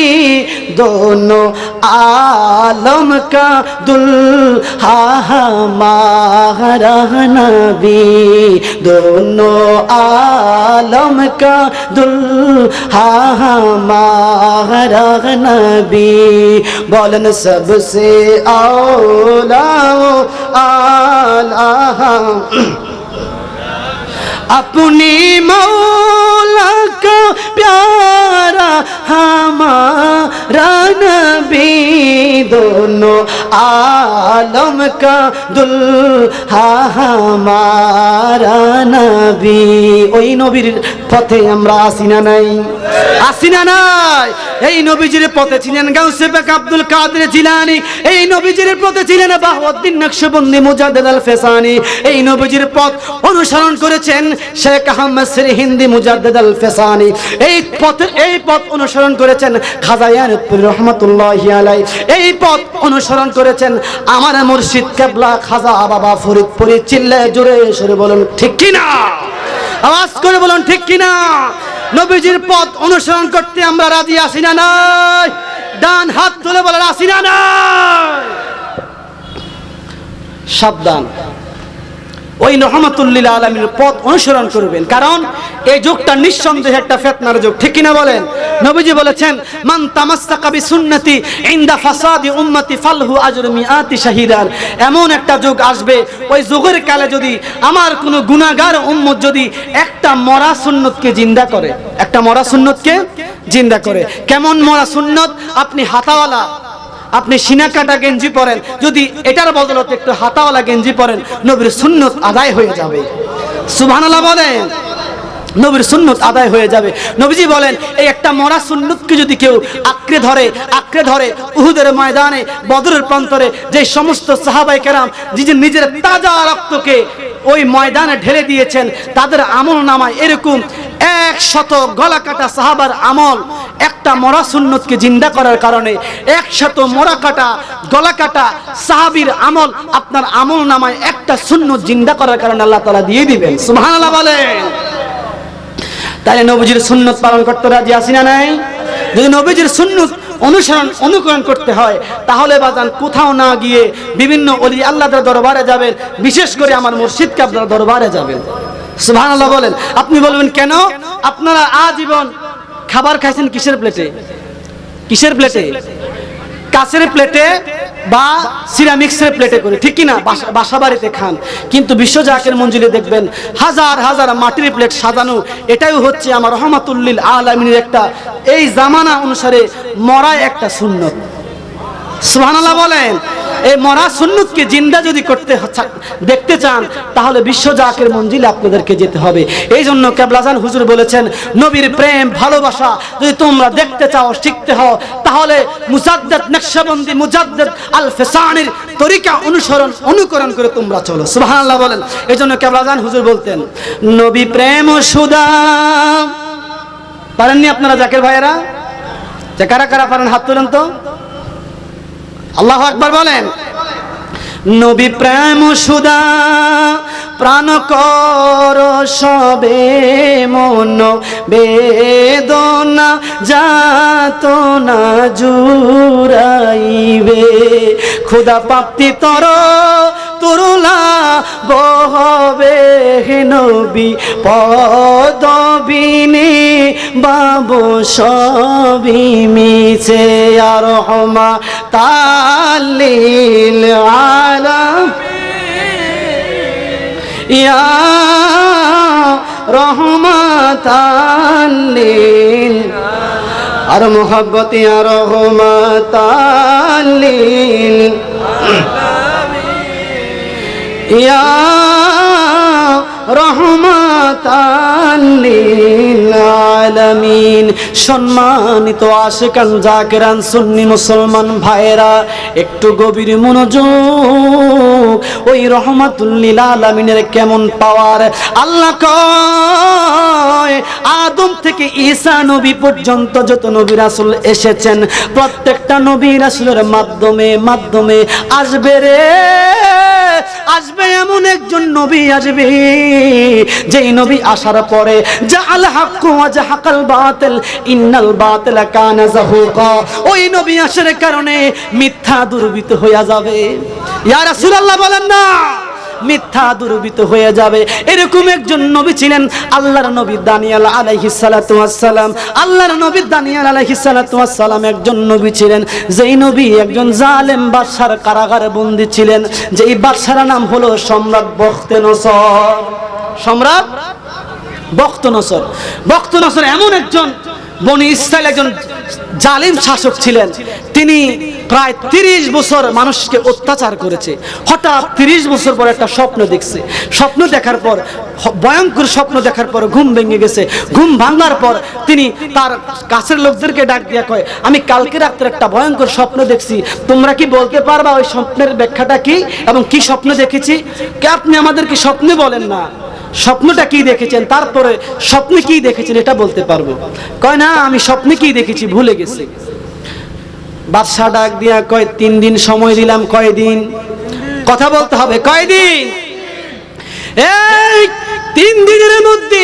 दोनों आलम का दुल्हा हमारा नबी, दोनों आलम का दुल्हा हमारा नबी, बोलन सबसे औला आला अपनी मौला का प्यारा हमारा नबी, दोनों आलम का दुल्हा हमारा नबी। ওই নবীর পথে আমরা আসি না নাই? আসি না নাই? এই নবীজির পথে ছিলেন গাউসে পাক আব্দুল কাদের জিলানী, এই নবীজির পথে ছিলেন বাহাউদ্দিন নকশবন্দি মুজাদ্দিদ আল ফেসানি, এই নবীজির পথ অনুসরণ করেছেন শেখ আহমদ সিরহিন্দি মুজাদ্দিদ আল ফেসানি, এই পথ অনুসরণ করেছেন খাজা ইয়ানুদ্দিন রহমাতুল্লাহি আলাইহি, এই পথ অনুসরণ করেছেন আমার মুর্শিদ কিবলা খাজা বাবা ফরিদপুরি। চিল্লায়ে জোরে সরে বলুন ঠিক কি না? আওয়াজ করে বলুন ঠিক কি না? নবীজির পথ অনুসরণ করতে আমরা রাজি আছি না নাই? ডান হাত তুলে বলেন আছি না নাই? সাবধান, ওই রহমাতুল লিল আলামিনের পথ অনুসরণ করবেন, কারণ এই যুগটা নিঃসন্দেহে একটা ফিতনার যুগ। ঠিক কি না বলেন? নবীজি বলেছেন, মান তামাসসাকা বিসুন্নতি ইনদা ফাসাদি উম্মতি ফালহু আজরু মিআতি শাহিদান। এমন একটা যুগ আসবে, ওই যুগের কালে যদি আমার কোনো গুনাহগার উম্মত যদি একটা মরা সুন্নতকে জিন্দা করে, একটা মরা সুন্নতকে জিন্দা করে। কেমন মরা সুন্নত? আপনি হাতাওয়ালা, আপনি সিনা কাটা গেঞ্জি পরেন, যদি এটার বদলতে একটু হাতাওয়ালা গেঞ্জি পরেন, নবীর সুন্নত আদায় হয়ে যাবে। সুবহানাল্লাহ বলেন। নবীর সুন্নত আদায় হয়ে যাবে। নবীজি বলেন, এই একটা মরা সুন্নতকে যদি কেউ আঁকড়ে ধরে উহুদের ময়দানে, বদরের প্রান্তরে যে সমস্ত সাহাবায়ে কেরাম নিজের তাজা রক্তকে ওই ময়দানে ঢেলে দিয়েছেন, তাদের আমল নামায় এরকম 100 গলা কাটা সাহাবার আমল একটা মরা সুন্নতকে জিন্দা করার কারণে 100 মরা কাটা গলা কাটা সাহাবীর আমল আপনার আমল নামায় একটা সুন্নত জিন্দা করার কারণে আল্লাহ তাআলা দিয়ে দিবেন। সুবহানাল্লাহ বলেন। তাই তাহলে নবীজির সুন্নত পালন করতে রাজি আছি না নাই? যদি নবীজির সুন্নত অনুকরণ করতে হয় তাহলে বাজান কোথাও না গিয়ে বিভিন্ন ওলি আল্লাহর দরবারে যাবেন, বিশেষ করে আমার মুর্শিদ কাবলার দরবারে যাবেন। সুবহানাল্লাহ বলেন। আপনি বলবেন কেন? আপনারা আজীবন খাবার খাইছেন কিসের প্লেটে? কিসের প্লেটে? কাচের প্লেটে বা সিরামিক্সের প্লেটে করে, ঠিক কি না? বাসা বাড়িতে খান, কিন্তু বিশ্ব জাকের মঞ্জিলে দেখবেন হাজার হাজার মাটির প্লেট সাজানো। এটাই হচ্ছে আমার রহমাতুল লিল আলামিনের একটা এই জামানা অনুসারে মরা একটা সুন্নত। সুবহানাল্লাহ বলেন। এই মরা সুন্নতকে জিন্দা যদি দেখতে চান তাহলে বিশ্ব জাকের মঞ্জিলে আপনাদেরকে যেতে হবে। এই জন্য কেবলাজান হুজুর বলেছেন, নবীর প্রেম ভালোবাসা যদি তোমরা দেখতে চাও, শিখতে হও, তাহলে মুজাদ্দিদ নকশবন্দি মুজাদ্দিদ আল ফিসানির তরিকা অনুকরণ করে তোমরা চলো। সুবহানাল্লাহ বলেন। এই জন্য কেবলাজান হুজুর বলতেন, নবী প্রেম সুদা। পারেননি আপনারা জাকের ভাইয়েরা? যে কারা কারা পারেন হাত তোলেন তো। আল্লাহু আকবার বলেন। নবী প্রেম সুদা প্রাণ কর সবে মন বেদনা যাতনা জুড়াইবে খুদা প্রাপ্তি তর তুরুলা বহবে নবী পদবিনে বাবু সবই মিছে আর রহমা তালিল আলাম ইয়া রহমাতান লিল আর মোহাব্বত ইয়া রহমাতান লিল ইয়া রহমাতান লিল আলামিন। সম্মানিত আশিকান জাকিরান সুন্নি মুসলমান ভাইরা, একটু গভীর মনোযোগ। ওই রহমাতুল লিল আলামিনের কেমন পাওয়ার! আল্লাহ কয়, আদম থেকে ঈসা নবী পর্যন্ত যত নবী রাসূল এসেছেন, প্রত্যেকটা নবী রাসূলের মাধ্যমে আসবে রে, আসবে এমন একজন নবী আসবে যেই নবী আসার পরে জাআল হাক্কু ওয়া জাহাকাল বাতিল ইন্নাল বাতিলা কানা যাহুকা, ওই নবী আসার কারণে মিথ্যা দুর্বৃত হয়ে যাবে। ইয়া রাসূলুল্লাহ বলেন না, মিথ্যা দুর্বৃত হয়ে যাবে। এরকম একজন নবী ছিলেন আল্লাহর নবী দানিয়েল আলাইহিস সালাতু ওয়াস সালাম। আল্লাহর নবী দানিয়েল আলাইহিস সালাতু ওয়াস সালাম একজন নবী ছিলেন, যেই নবী একজন জালেম বাদশার কারাগারে বন্দী ছিলেন, যেই বাদশার নাম হলো সম্রাট বখতেনসর। সম্রাট বখতেনসর। বখতেনসর এমন একজন বনি ইসরাইল একজন জালিম শাসক ছিলেন। তিনি প্রায় 30 বছর মানুষকে অত্যাচার করেছে। হঠাৎ 30 বছর পর একটা স্বপ্ন দেখছে। স্বপ্ন দেখার পর, ভয়ঙ্কর স্বপ্ন দেখার পর ঘুম ভেঙে গেছে। ঘুম ভাঙার পর তিনি তার কাছের লোকদেরকে ডাক দিয়া কয়, আমি কালকে রাত্রে একটা ভয়ঙ্কর স্বপ্ন দেখছি, তোমরা কি বলতে পারবা ওই স্বপ্নের ব্যাখ্যাটা কি এবং কি স্বপ্ন দেখেছি? কে আপনি আমাদেরকে স্বপ্নে বলেন না, স্বপ্নটা কি দেখেছেন, তারপরে স্বপ্নে কি দেখেছেন এটা বলতে পারবো। কয় না, আমি স্বপ্নে কি দেখেছি ভুলে গেছি। বাদশা ডাক দিয়া কয়, 3 দিন সময় দিলাম। কয়দিন? কথা বলতে হবে, কয়দিন? এই 3 দিনের মধ্যে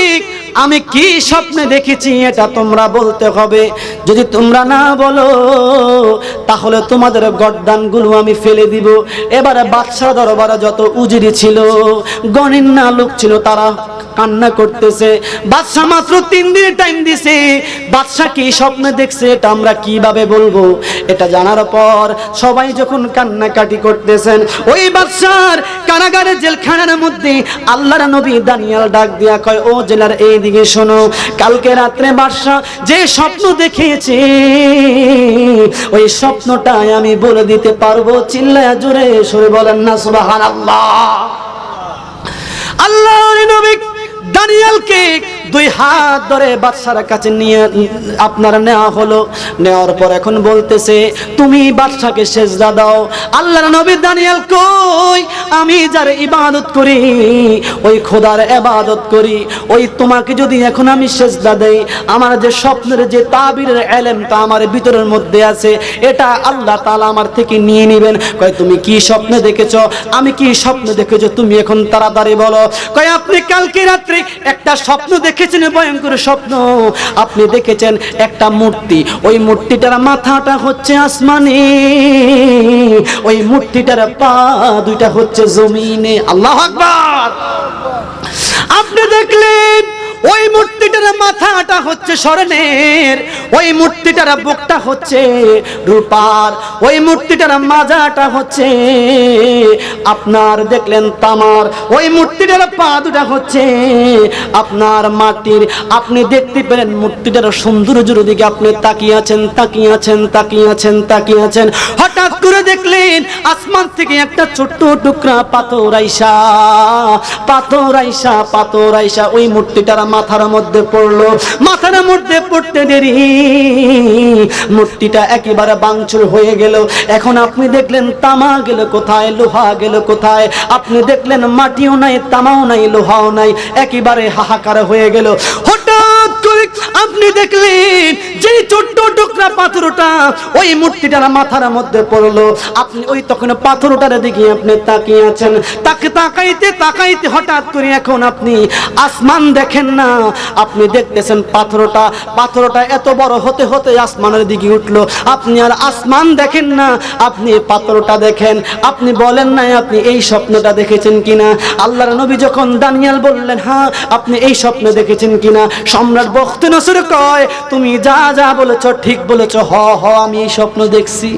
আমি কি স্বপ্নে দেখেছি এটা তোমরা বলতে হবে। যদি তোমরা না বলো তাহলে তোমাদের গর্দানগুলো আমি ফেলে দিব। এবারে বাদশা দরবারে যত উজিরি ছিল, গণিন্না লোক ছিল, তারা কান্না করতেছে। বাদশা মাত্র 3 দিনের টাইম দিছে। বাদশা কি স্বপ্নে দেখছে এটা আমরা কিভাবে বলবো? এটা জানার পর সবাই যখন কান্নাকাটি করতেছেন, ওই বাদশার কারাগারের জেলখানার মধ্যে আল্লাহর নবী দানিয়েল ডাক দিয়া কয়, ও জেলার এইদিকে শোনো, কালকে রাত্রে বাদশা যে স্বপ্ন দেখেছে ওই স্বপ্নটাই আমি বলে দিতে পারবো। চিল্লায়া জোরে সরে বলেন না সুবহানাল্লাহ। আল্লাহর নবী দানিয়েলকে 2 হাত ধরে বাদশার কাছে নিয়ে আপনার নেওয়া হলো। নেওয়ার পর এখন বলতেছে, তুমি বাদশাকে সেজদা দাও। আল্লাহর নবী দানিয়েল কই, আমি যার ইবাদত করি, ওই খোদার ইবাদত করি, ওই তোমাকে যদি এখন আমি সেজদা দেই, আমার যে স্বপ্নের যে তাবিরের ইলমটা আমার ভিতরের মধ্যে আছে, এটা আল্লাহ তাআলা আমার থেকে নিয়ে নেবেন। কয়, তুমি কি স্বপ্ন দেখেছো? আমি কি স্বপ্ন দেখেছো তুমি এখন তাড়াতাড়ি বলো। কয়, আপনি কালকে রাত্রে একটা স্বপ্ন দেখে দেখেছেন ভয়ঙ্কর স্বপ্ন, আপনি দেখেছেন একটা মূর্তি, ওই মূর্তিটার মাথাটা হচ্ছে আসমানে, ওই মূর্তিটার পা দুইটা হচ্ছে জমিনে। আল্লাহু আকবার। আপনি দেখলেন ওই মূর্তিটার মাথাটা হচ্ছে স্বর্ণের, ওই মূর্তিটার বুকটা হচ্ছে রূপার, ওই মূর্তিটার মাজাটা হচ্ছে আপনার দেখলেন তামার, ওই মূর্তিটার পা দুটা হচ্ছে আপনার মাটির। আপনি দেখতে পেলেন মূর্তিটার সৌন্দর্যের দিকে আপনি তাকিয়ে আছেন, তাকিয়ে আছেন, তাকিয়ে আছেন, তাকিয়ে আছেন। হঠাৎ করে দেখলেন আসমান থেকে একটা ছোট্ট টুকরা পাথর আইসা, পাথর আইসা, পাথর আইসা ওই মূর্তিটার মাথার মধ্যে পড়লো। মাথার মধ্যে পড়তে দেরি মূর্তিটা একেবারে ভাঙচুর হয়ে গেল। এখন আপনি দেখলেন তামা গেল কোথায়, লোহা গেল কোথায়? আপনি দেখলেন মাটিও নাই, তামাও নাই, লোহাও নাই, একেবারে হাহাকার হয়ে গেল। হঠাৎ করে আপনি দেখলেন যে ছোট্ট টুকরা পাথরটা ওই মূর্তিটার মাথার মধ্যে পড়লো। আপনি ওই তখন পাথরটার দিকে আপনি তাকিয়ে আছেন, তাকে তাকাইতে তাকাইতে হঠাৎ করে এখন আপনি আসমান দেখেন না, আপনি দেখতেছেন পাথরটা, পাথরটা এত বড় হতে হতে আসমানের দিকে উঠলো। আপনি আর আসমান দেখেন না, আপনি পাথরটা দেখেন। আপনি বলেন না আপনি এই স্বপ্নটা দেখেছেন কিনা? আল্লাহর নবী যখন দানিয়াল বললেন হ্যাঁ আপনি এই স্বপ্ন দেখেছেন কিনা, সম্রাট বখতিয়ার কয় তুমি যা যা বলেছ ঠিক বলেছ, হ হ আমি এই স্বপ্ন দেখছি।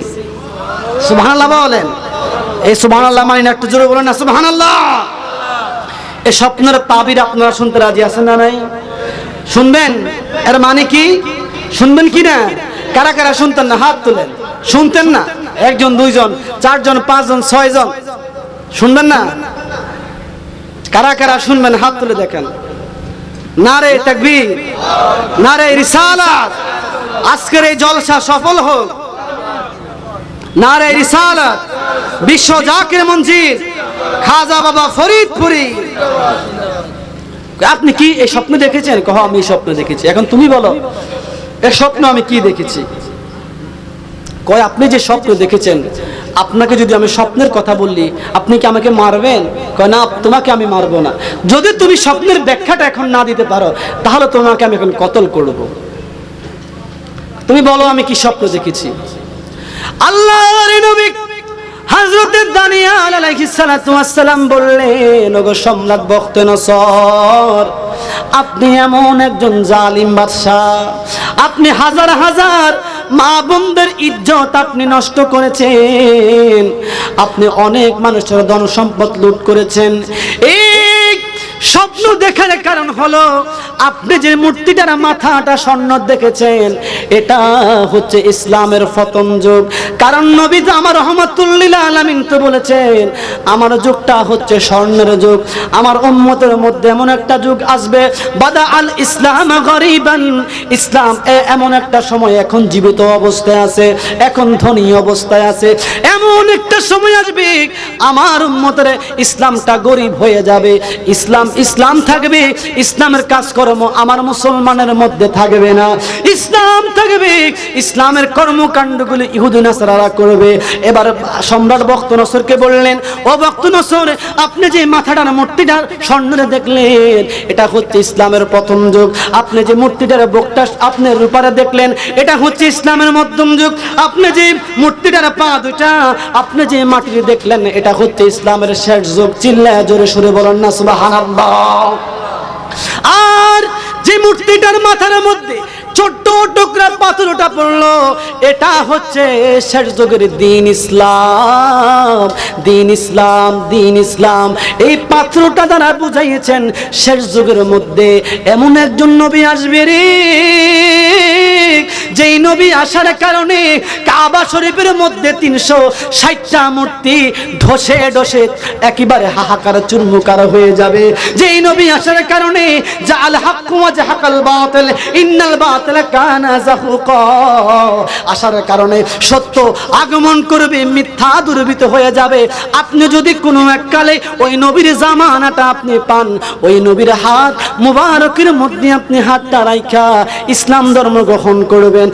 সুবহানাল্লাহ বলেন। এই সুবহানাল্লাহ মানে একটু জোরে বলেন না সুবহানাল্লাহ। এই স্বপ্নের তাবির আপনারা শুনতে রাজি আছেন না নাই? শুনবেন? এর মানে কি শুনবেন কি না? কারা কারা শুনতেন না হাত তুলেন। শুনতেন না? একজন, দুইজন, চারজন, পাঁচজন, ছয়জন শুনবেন না? কারা কারা শুনবেন হাত তুলে দেখেন। নারে তাকবীর, নারে রিসালাত। আজকের এই জলসা সফল হোক। নারে রিসালাত। বিশ্ব জাকির মঞ্জিল খাজা বাবা ফরিদপুরি। আপনি কি এই স্বপ্ন দেখেছেন? কহ আমি এই স্বপ্ন দেখেছি। এখন তুমি বলো এই স্বপ্ন আমি কি দেখেছি? কয় আপনি যে স্বপ্ন দেখেছেন, আপনাকে যদি আমি স্বপ্নের কথা বললি আপনি কি আমাকে মারবেন? কয় না তোমাকে আমি মারবো না, যদি তুমি স্বপ্নের ব্যাখ্যাটা এখন না দিতে পারো তাহলে তোমাকে আমি এখন কতল করব। তুমি বলো আমি কি স্বপ্ন দেখেছি? আল্লাহর নবী হযরত দানিয়াল আলাইহিস সালাতু ওয়াস সালাম বললেন ওগো সম্রাট বখতিয়ার, আপনি এমন একজন জালিম বাদশা, আপনি হাজার হাজার মা বোনদের ইজ্জত আপনি নষ্ট করেছেন, আপনি অনেক মানুষের ধন সম্পদ লুট করেছেন। এই স্বপ্ন দেখার কারণ হলো আপনি যে মূর্তিটার মাথাটা স্বর্ণ দেখেছেন, এটা হচ্ছে ইসলামের পতন যুগ। কারণ নবী আমার রহমাতুল লিল আলামিন তো বলেছেন আমার যুগটা হচ্ছে স্বর্ণের যুগ। আমার উম্মতের মধ্যে এমন একটা যুগ আসবে বাদা আল ইসলাম গরিবান, ইসলাম এমন একটা সময় এখন জীবিত অবস্থায় আছে, এখন ধনী অবস্থায় আছে। এমন একটা সময় আসবে আমার উম্মতের ইসলামটা গরিব হয়ে যাবে, ইসলাম ইসলাম থাকবে, ইসলামের কাজকর্ম আমার মুসলমানের মধ্যে থাকবে না। ইসলাম থাকবে, ইসলামের কর্মকাণ্ডগুলো ইহুদি নাসারারা করবে। এবার সম্রাট বখতিয়ারকে বললেন ও বখতিয়ার, আপনি যে মাথাটার মূর্তিটার স্বর্ণের দেখলেন এটা হচ্ছে ইসলামের প্রথম যুগ। আপনি যে মূর্তিটার বুকটা আপনি রূপারে দেখলেন এটা হচ্ছে ইসলামের মধ্যম যুগ। আপনি যে মূর্তিটার পা দুটা আপনি যে মাটিতে দেখলেন এটা হচ্ছে ইসলামের শেষ যুগ। চিল্লায় জোরে সুরে বলেন না সুবহানাল্লাহ। আর যে মূর্তিটার মাথার মধ্যে ছোট্ট টুকরা পাথরটা পড়লো এটা হচ্ছে শেষ যুগের দ্বীন ইসলাম, দ্বীন ইসলাম, দ্বীন ইসলাম। এই পাথরটা দ্বারা বুঝাইয়েছেন শেষ যুগের মধ্যে এমন একজন নবী আসবে রে, যেই নবী আসার কারণে কাবা শরীফের মধ্যে 360টা মূর্তি ধসে ধসে একেবারে হাহাকার চুরমুকার হয়ে যাবে। যেই নবী আসার কারণে জাল হাক্কু ওয়া জাহাকাল বাতিল ইন্নাল বাতিলা কানা যাহুকা, আসার কারণে সত্য আগমন করবে, মিথ্যা দুর্বৃত্ত হয়ে যাবে। আপনি যদি কোনো এককালে ওই নবীর জামানাটা আপনি পান, ওই নবীর হাত মুবারকের মধ্যে আপনি হাতটা রাইখা ইসলাম ধর্ম গ্রহণ করবেন, করবেন,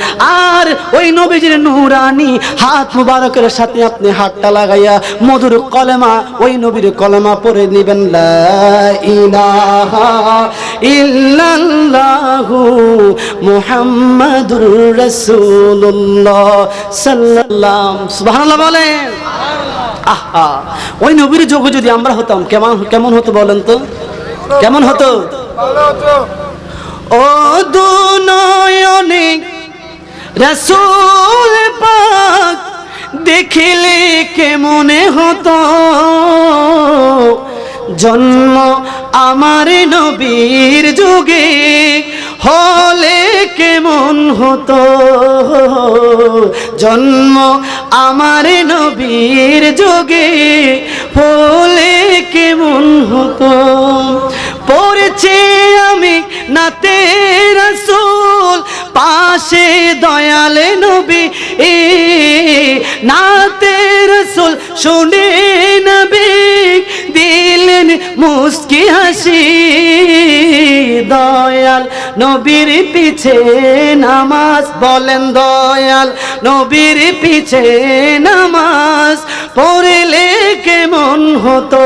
আর ওই নবীজির নূরানি হাত মুবারকের সাথে আপনি হাতটা লাগাইয়া মধুর কলেমা, ওই নবীর কলেমা পড়ে নেবেন, লা ইলাহা ইল্লাল্লাহু মুহাম্মাদুর রাসূলুল্লাহ সাল্লাল্লাহু সুবহানাল্লাহ বলেন। আহা, ওই নবীর যোগে যদি আমরা হতাম কেমন হতো বলেন তো, কেমন হতো? ও দুনয়নে রাসূল পাক দেখিলে কেমনে হতো, জন্ম আমার নবীর যুগে হলে কেমন হতো, জন্ম আমার নবীর যুগে হলে কেমন হতো। পড়েছি আমি নাতে রাসূল, পাশে দয়ালে নবী, নাতে রাসূল শুনে নবী দিলেন মুস্কি হাসি, দয়াল নবীর পিছে নামাজ, বলেন দয়াল নবীর পিছে নামাজ পড়লে কেমন হতো,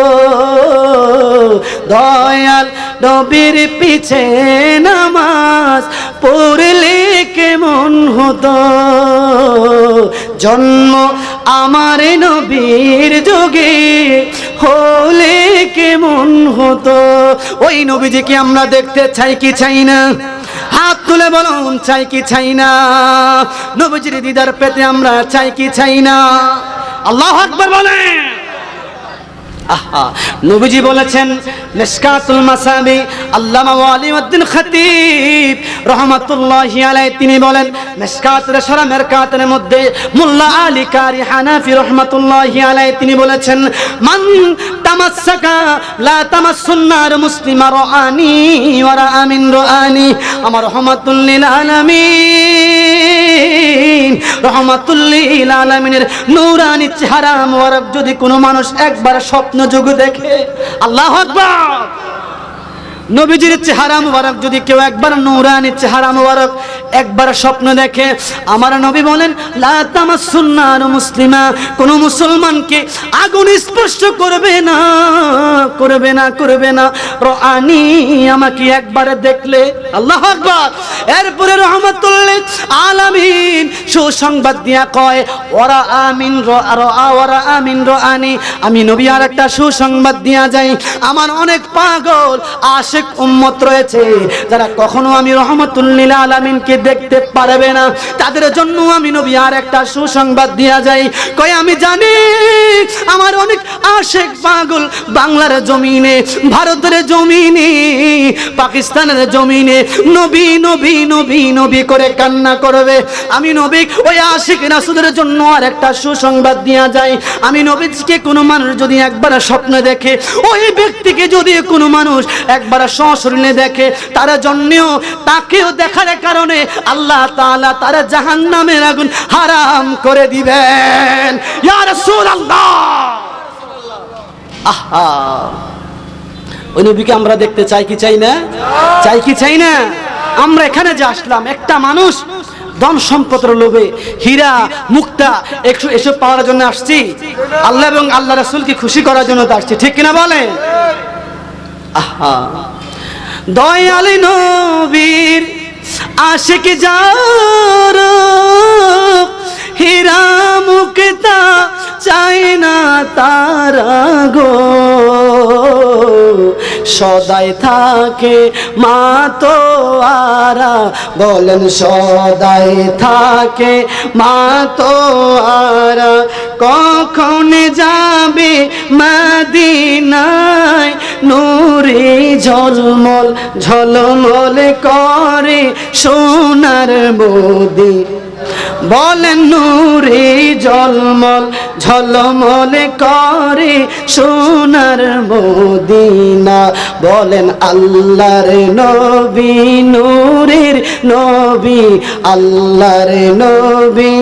দয়াল নবীর পিছে নামাজ পড়লে কেমন হতো, জন্ম আমার নবীর যুগে হলে কেমন হতো। ওই নবীজিকে আমরা দেখতে চাই কি চাই না? হাত তুলে বলুন, চাই কি চাই না? নবীজির দিদার পেতে আমরা চাই কি চাই না? আল্লাহু আকবার বলেন। আহা, নবীজি বলেছেন মিশকাতুল মাসাবি, আল্লামা ওয়ালিউদ্দিন খতিব রাহমাতুল্লাহি আলাইহি তিনি বলেন, মিশকাতুল মেরকাতের মধ্যে মোল্লা আলী কারি হানাফি রাহমাতুল্লাহি আলাইহি তিনি বলেছেন, মান তামাসসাকা লা তামাসসুন্নার মুসলিমা রাআনি ওয়া রাআ মিন রাআনি। আমার রাহমাতুল লিল আলামিন, রাহমাতুল লিল আলামিনের নূরানি চেহারা মোবারক যদি কোনো মানুষ একবার স্বপ্ন যোগ দেখে, আল্লাহু আকবার, নবীজির চেহারা মুবারক যদি কেউ একবার নূরানি চেহারা মুবারক একবার স্বপ্ন দেখে, আমার নবী বলেন লা তামাসসুন্নার মুসলিমা, কোন মুসলমানকে আগুন স্পর্শ করবে না, করবে না, করবে না, রাআনি আমাকে একবার দেখলে, আল্লাহু আকবার। এরপরে রাহমাতুল লিল আলামিন সুসংবাদ দিয়া কয় ওরা আমিন ওরা আমিন রাআনি, আমি নবী আর একটা সুসংবাদ দিয়া যাই, আমার অনেক পাগল আশিক উম্মত রয়েছে যারা কখনো আমি রাহমাতুল লিল আলামিনকে দেখতে পারবে না, তাদের জন্য আমি নবী আর একটা সুসংবাদ দিয়া যাই, কয় আমি জানি আমার অনেক আশিক পাগল বাংলার জমিনে, ভারতের জমিনে, পাকিস্তানের জমিনে নবী নবী নবী নবী করে কান্না করবে, আমি নবী ওই আশিক রাসূলের জন্য আর একটা সুসংবাদ দিয়া যাই, আমি নবীকে কোনো মানুষ যদি একবার স্বপ্নে দেখে, ওই ব্যক্তিকে যদি কোনো মানুষ একবার সশরীরে দেখে, তার জন্যও তাকেও দেখার কারণে আল্লাহ তাআলা তার জাহান্নামের আগুন হারাম করে দিবেন, ইয়া রাসূলুল্লাহ। আহা, ওই নবীকে আমরা দেখতে চাই কি চাই না? চাই কি চাই না? আমরা এখানে যে আসলাম, একটা মানুষ ধন সম্পদের লোভে হীরা মুক্তা এসব পাওয়ার জন্য আসছি? আল্লাহ এবং আল্লাহ রাসূলকে খুশি করার জন্য তো আসছি, ঠিক কিনা বলেন? আহা, দয়াল নবীর আশিক যারা হীরা মুক্তা চাই না তারা গো, সদাই থাকে মাতোয়ারা, বলেন সদাই থাকে মাতোয়ারা, কখন যাবে মদিনায় নূরে ঝলমল ঝলমল করে সোনার মোদি, বলেন নূরে ঝলমল ঝলমল করে সোনার মদিনা, বলেন আল্লাহর নবী নূরের নবী, আল্লাহর নবী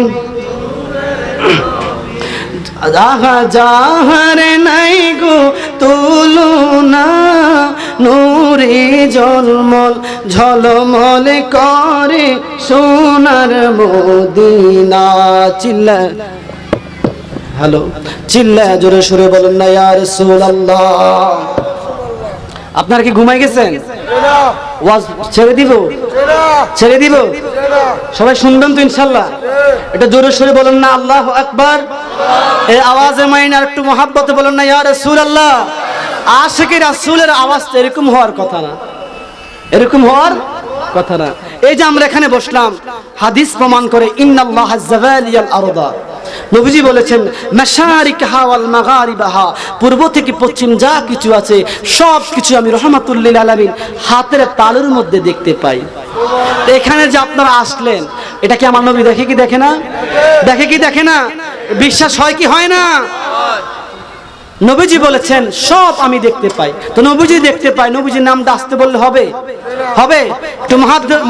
যাহার নাই গো তুলনা, নূরে ঝলমল ঝলমল করে সোনার মদিনা। চিল্লা হ্যালো, চিল্লা জোরে সুরে বলেন না ইয়া রাসূলুল্লাহ। আপনারা কি ঘুমাই গেছেন? ওয়াজ ছেড়ে দিব? ছেড়ে দিব? সবাই শুনবেন তো ইনশাআল্লাহ? এটা জোরে সুরে বলেন না আল্লাহু আকবার। এই আওয়াজে মাইন আর একটু মহব্বতে বলেন না ইয়া রাসূলুল্লাহ। আশিকে রাসূলের আওয়াজ তো এরকম হওয়ার কথা না, এরকম হওয়ার কথা না। এই যে আমরা এখানে বসলাম, হাদিস প্রমাণ করে ইন্নাল্লাহা যাওয়ালিয়াল আরদা, নবীজি বলেছেন মাশারিকাহা ওয়াল মাগারিবাহা, পূর্ব থেকে পশ্চিম যা কিছু আছে সব কিছু আমি রাহমাতুল লিল আলামিন হাতের তালুর মধ্যে দেখতে পাই। তো এখানে যে আপনারা আসলেন, এটা কি আমার নবী দেখে কি দেখে না? দেখে কি দেখে না? বিশ্বাস হয় কি হয় না? নবীজি বলেছেন সব আমি দেখতে পাই। তো নবীজি দেখতে পাই, নবীজির নামটা আসতে বললে হবে? হবে? একটু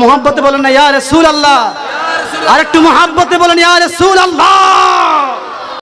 মহব্বতে বলেন না ইয়া রাসূলুল্লাহ। আর একটু মহব্বতে বলেন ইয়া রাসূলুল্লাহ।